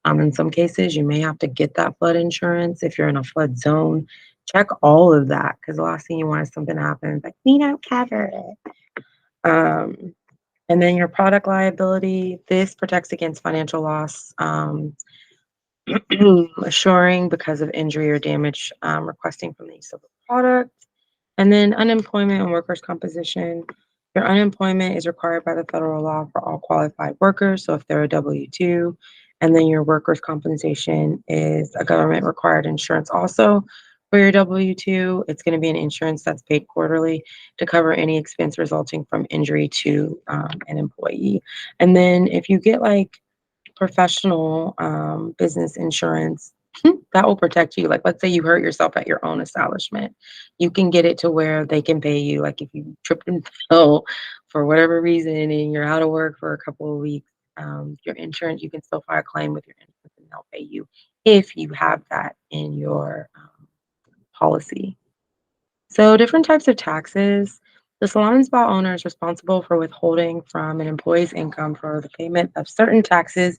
In some cases, you may have to get that flood insurance if you're in a flood zone. Check all of that because the last thing you want is something to happen. It's like, we don't cover it. And then your product liability. This protects against financial loss. Assuring because of injury or damage, requesting from the use of the product. And then unemployment and workers' compensation. Your unemployment is required by the federal law for all qualified workers. So if they're a W-2, and then your workers' compensation is a government required insurance also for your W-2. It's going to be an insurance that's paid quarterly to cover any expense resulting from injury to an employee. And then if you get like professional business insurance that will protect you. Like, let's say you hurt yourself at your own establishment, you can get it to where they can pay you. Like, if you trip and fell for whatever reason and you're out of work for a couple of weeks, your insurance, you can still file a claim with your insurance and they'll pay you if you have that in your policy. So different types of taxes. The salon and spa owner is responsible for withholding from an employee's income for the payment of certain taxes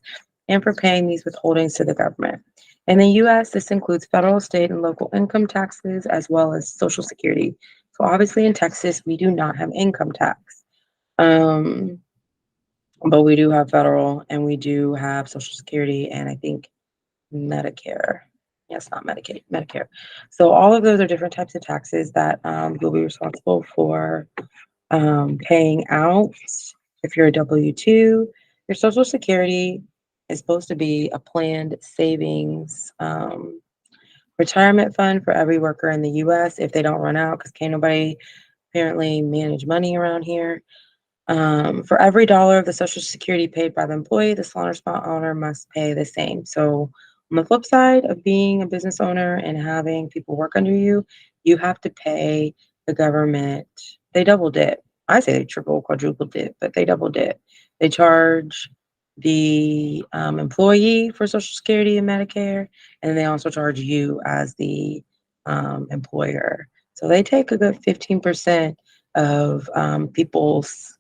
and for paying these withholdings to the government. In the US, this includes federal, state, and local income taxes as well as Social Security. So obviously in Texas, we do not have income tax. Um, but we do have federal and we do have Social Security and I think Medicare. Yes, not Medicaid, Medicare. So all of those are different types of taxes that you'll be responsible for paying out if you're a W-2. Your Social Security is supposed to be a planned savings retirement fund for every worker in the U.S. if they don't run out, because can't nobody apparently manage money around here. For every dollar of the Social Security paid by the employee, the salon or spa owner must pay the same. So on the flip side of being a business owner and having people work under you, you have to pay the government. They double dip. I say they triple, quadruple dip, but they double dip. They charge the employee for Social Security and Medicare, and they also charge you as the employer. So they take a good 15% of people's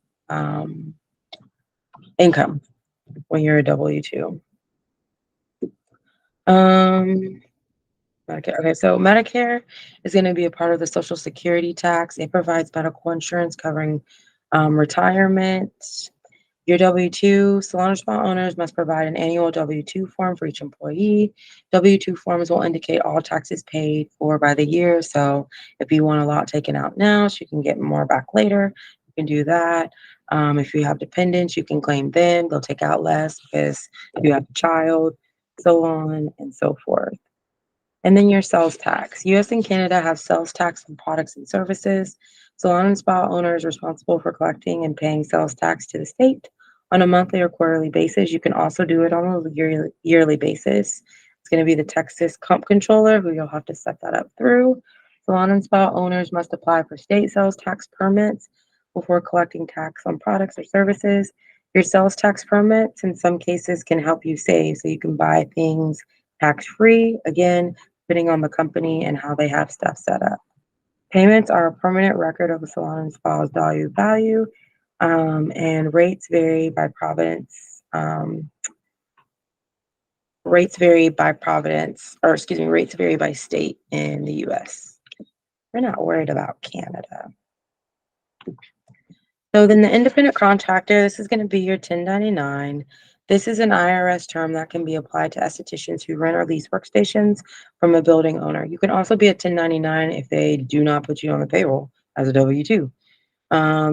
income when you're a W-2. Medicare. Okay, so Medicare is going to be a part of the Social Security tax. It provides medical insurance covering retirement. Your W-2, salon or spa owners must provide an annual W-2 form for each employee. W-2 forms will indicate all taxes paid for by the year. So if you want a lot taken out now, so you can get more back later, you can do that. If you have dependents, you can claim them. They'll take out less because you have a child, so on and so forth. And then your sales tax. US and Canada have sales tax on products and services. Salon and spa owners responsible for collecting and paying sales tax to the state on a monthly or quarterly basis. You can also do it on a yearly basis. It's going to be the Texas Comp Controller who you'll have to set that up through. Salon and spa owners must apply for state sales tax permits before collecting tax on products or services. Your sales tax permits in some cases can help you save so you can buy things tax free. Again, depending on the company and how they have stuff set up. Payments are a permanent record of a salon and spa's value, and rates vary by province. Rates vary by state in the US. We're not worried about Canada. So then the independent contractor, this is going to be your 1099. This is an IRS term that can be applied to estheticians who rent or lease workstations from a building owner. You can also be a 1099 if they do not put you on the payroll as a W-2.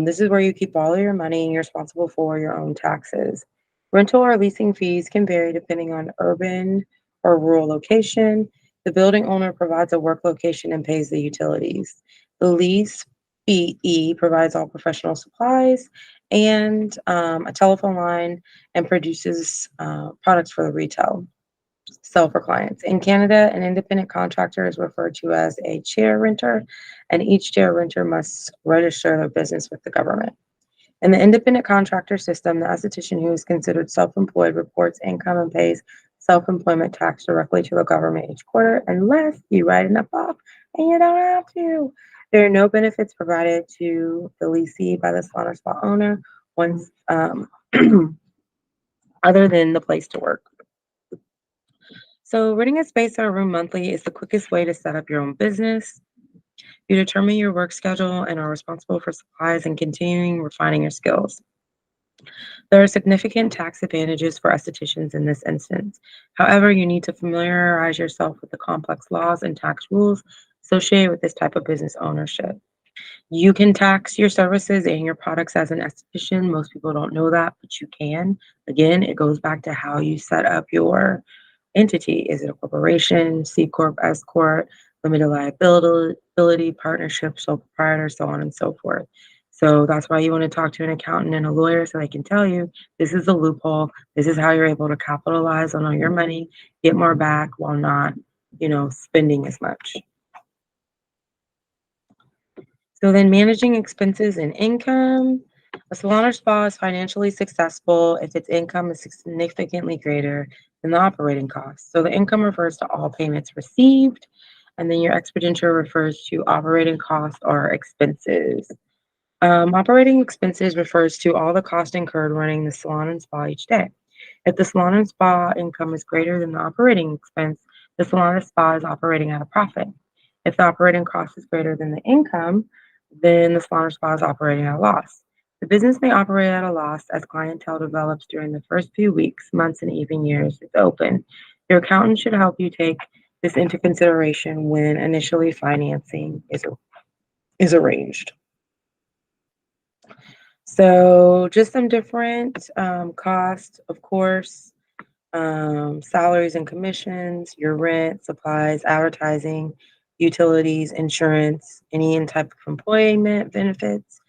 This is where you keep all of your money and you're responsible for your own taxes. Rental or leasing fees can vary depending on urban or rural location. The building owner provides a work location and pays the utilities. The lease fee provides all professional supplies and a telephone line and produces products for the retail sell for clients. In Canada, an independent contractor is referred to as a chair renter, and each chair renter must register their business with the government. In the independent contractor system, the esthetician who is considered self-employed reports income and pays self-employment tax directly to the government each quarter, unless you write enough off and you don't have to. There are no benefits provided to the leasee by the salon or spa owner once other than the place to work. So renting a space or a room monthly is the quickest way to set up your own business. You determine your work schedule and are responsible for supplies and continuing refining your skills. There are significant tax advantages for estheticians in this instance. However, you need to familiarize yourself with the complex laws and tax rules associated with this type of business ownership. You can tax your services and your products as an esthetician. Most people don't know that, but you can. Again, it goes back to how you set up your entity. Is it a corporation, C Corp, S Corp, limited liability, partnership, sole proprietor, so on and so forth. So that's why you want to talk to an accountant and a lawyer so they can tell you this is the loophole. This is how you're able to capitalize on all your money, get more back while not, spending as much. So then managing expenses and income. A salon or spa is financially successful if its income is significantly greater than the operating costs. So the income refers to all payments received, and then your expenditure refers to operating costs or expenses. Operating expenses refers to all the cost incurred running the salon and spa each day. If the salon and spa income is greater than the operating expense, the salon or spa is operating at a profit. If the operating cost is greater than the income, then the salon or spa is operating at a loss. The business may operate at a loss as clientele develops during the first few weeks, months, and even years it's open. Your accountant should help you take this into consideration when initially financing is arranged. So just some different costs, of course, salaries and commissions, your rent, supplies, advertising, utilities, insurance, any type of employment benefits,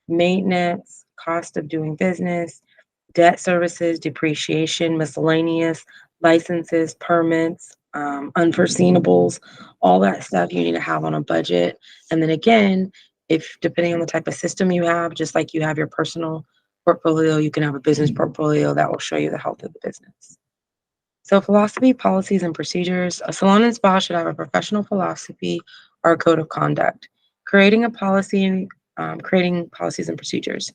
maintenance, cost of doing business, debt services, depreciation, miscellaneous, licenses, permits, unforeseenables, all that stuff you need to have on a budget. And then again, if depending on the type of system you have, just like you have your personal portfolio, you can have a business portfolio that will show you the health of the business. So philosophy, policies, and procedures. A salon and spa should have a professional philosophy or a code of conduct. Creating a policy and creating policies and procedures.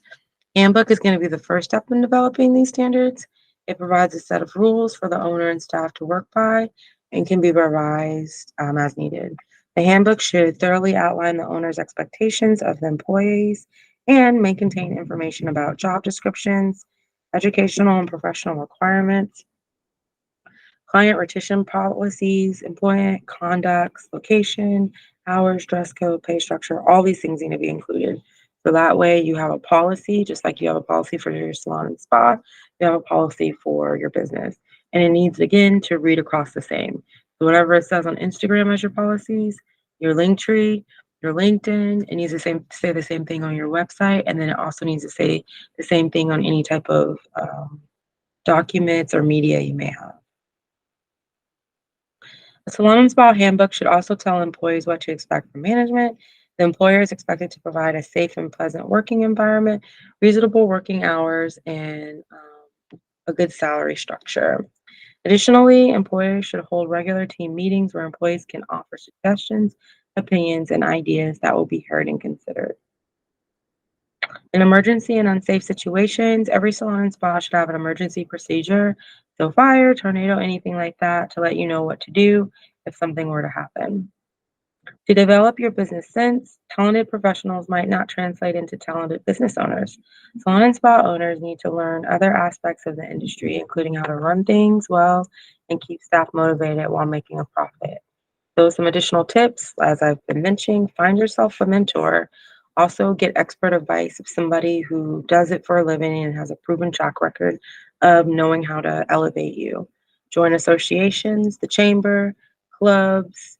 Handbook is going to be the first step in developing these standards. It provides a set of rules for the owner and staff to work by and can be revised as needed. The handbook should thoroughly outline the owner's expectations of the employees and may contain information about job descriptions, educational and professional requirements, client retention policies, employment conducts, location, hours, dress code, pay structure, all these things need to be included. So that way you have a policy, just like you have a policy for your salon and spa, you have a policy for your business. And it needs, again, to read across the same. So whatever it says on Instagram as your policies, your link tree, your LinkedIn, it needs to say the same thing on your website. And then it also needs to say the same thing on any type of documents or media you may have. The Salon and Spa handbook should also tell employees what to expect from management. The employer is expected to provide a safe and pleasant working environment, reasonable working hours, and a good salary structure. Additionally, employers should hold regular team meetings where employees can offer suggestions, opinions, and ideas that will be heard and considered. In emergency and unsafe situations, every salon and spa should have an emergency procedure. So fire, tornado, anything like that to let you know what to do if something were to happen. To develop your business sense, talented professionals might not translate into talented business owners. Salon and spa owners need to learn other aspects of the industry, including how to run things well and keep staff motivated while making a profit. So some additional tips, as I've been mentioning, find yourself a mentor. Also get expert advice of somebody who does it for a living and has a proven track record of knowing how to elevate you. Join associations, the chamber, clubs,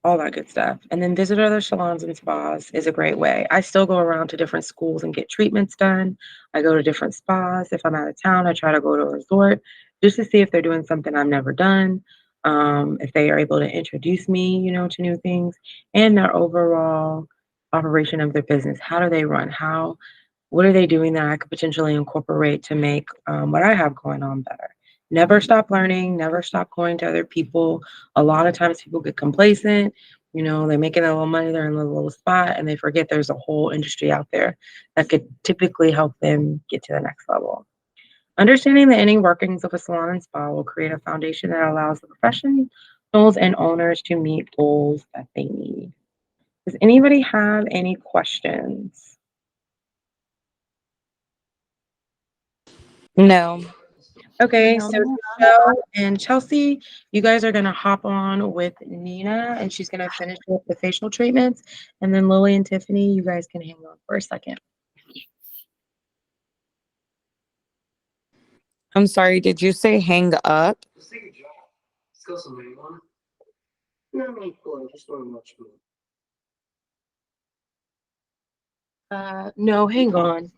all that good stuff. And then visit other salons and spas is a great way. I still go around to different schools and get treatments done. I go to different spas. If I'm out of town, I try to go to a resort just to see if they're doing something I've never done. If they are able to introduce me, to new things and their overall operation of their business. How do they run? What are they doing that I could potentially incorporate to make what I have going on better? Never stop learning, never stop going to other people. A lot of times people get complacent, they're making a little money, they're in a little spot, and they forget there's a whole industry out there that could typically help them get to the next level. Understanding the inner workings of a salon and spa will create a foundation that allows the professionals and owners to meet goals that they need. Does anybody have any questions? No. Okay, so No. Michelle and Chelsea, you guys are gonna hop on with Nina, and she's gonna finish with the facial treatments, and then Lily and Tiffany, you guys can hang on for a second. I'm sorry, did you say hang up? No, hang on.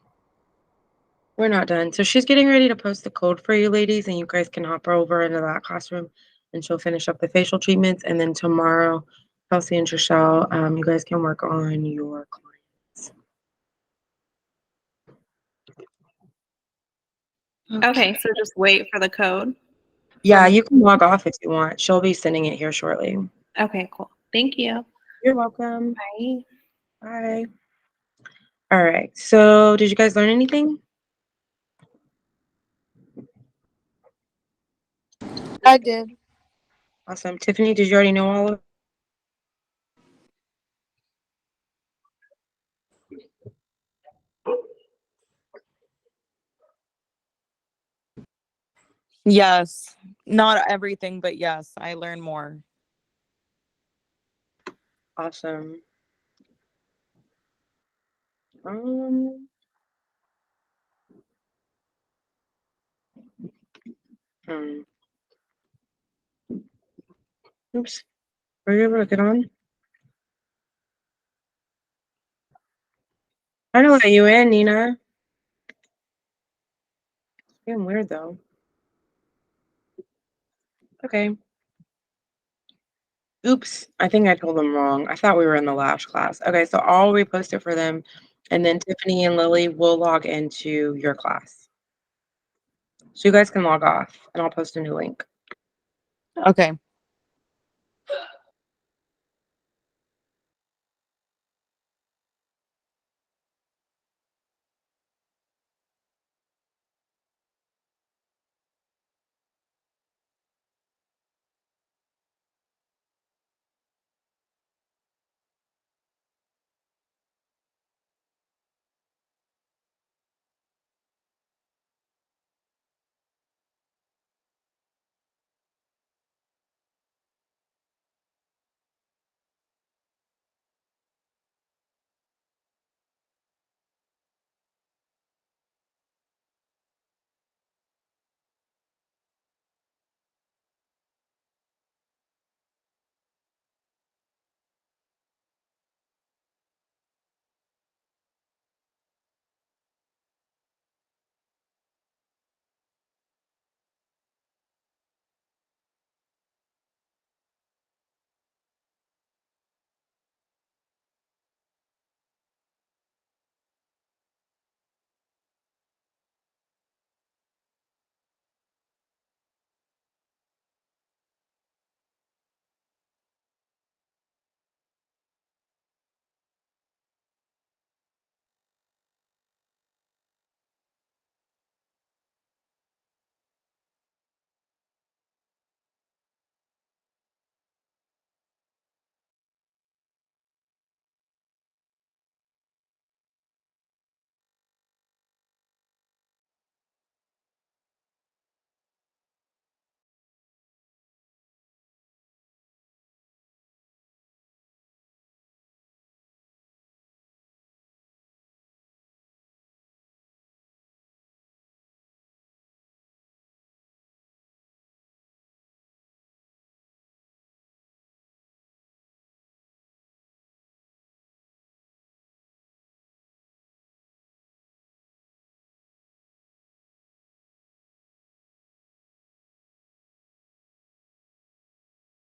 We're not done. So she's getting ready to post the code for you ladies, and you guys can hop over into that classroom, and she'll finish up the facial treatments, and then tomorrow, Chelsea and Trishelle, you guys can work on your clients. Okay, so just wait for the code. Yeah, you can log off if you want. She'll be sending it here shortly. Okay, cool. Thank you. You're welcome. Bye. Bye. All right. So did you guys learn anything? I did. Awesome. Tiffany, did you already know all of Yes. Not everything, but yes, I learned more. Awesome. Um, hmm. Oops. Were you able to get on? I know let you in, Nina. Being weird though. Okay. Oops. I think I told them wrong. I thought we were in the last class. Okay, so I'll repost it for them, and then Tiffany and Lily will log into your class. So you guys can log off, and I'll post a new link. Okay.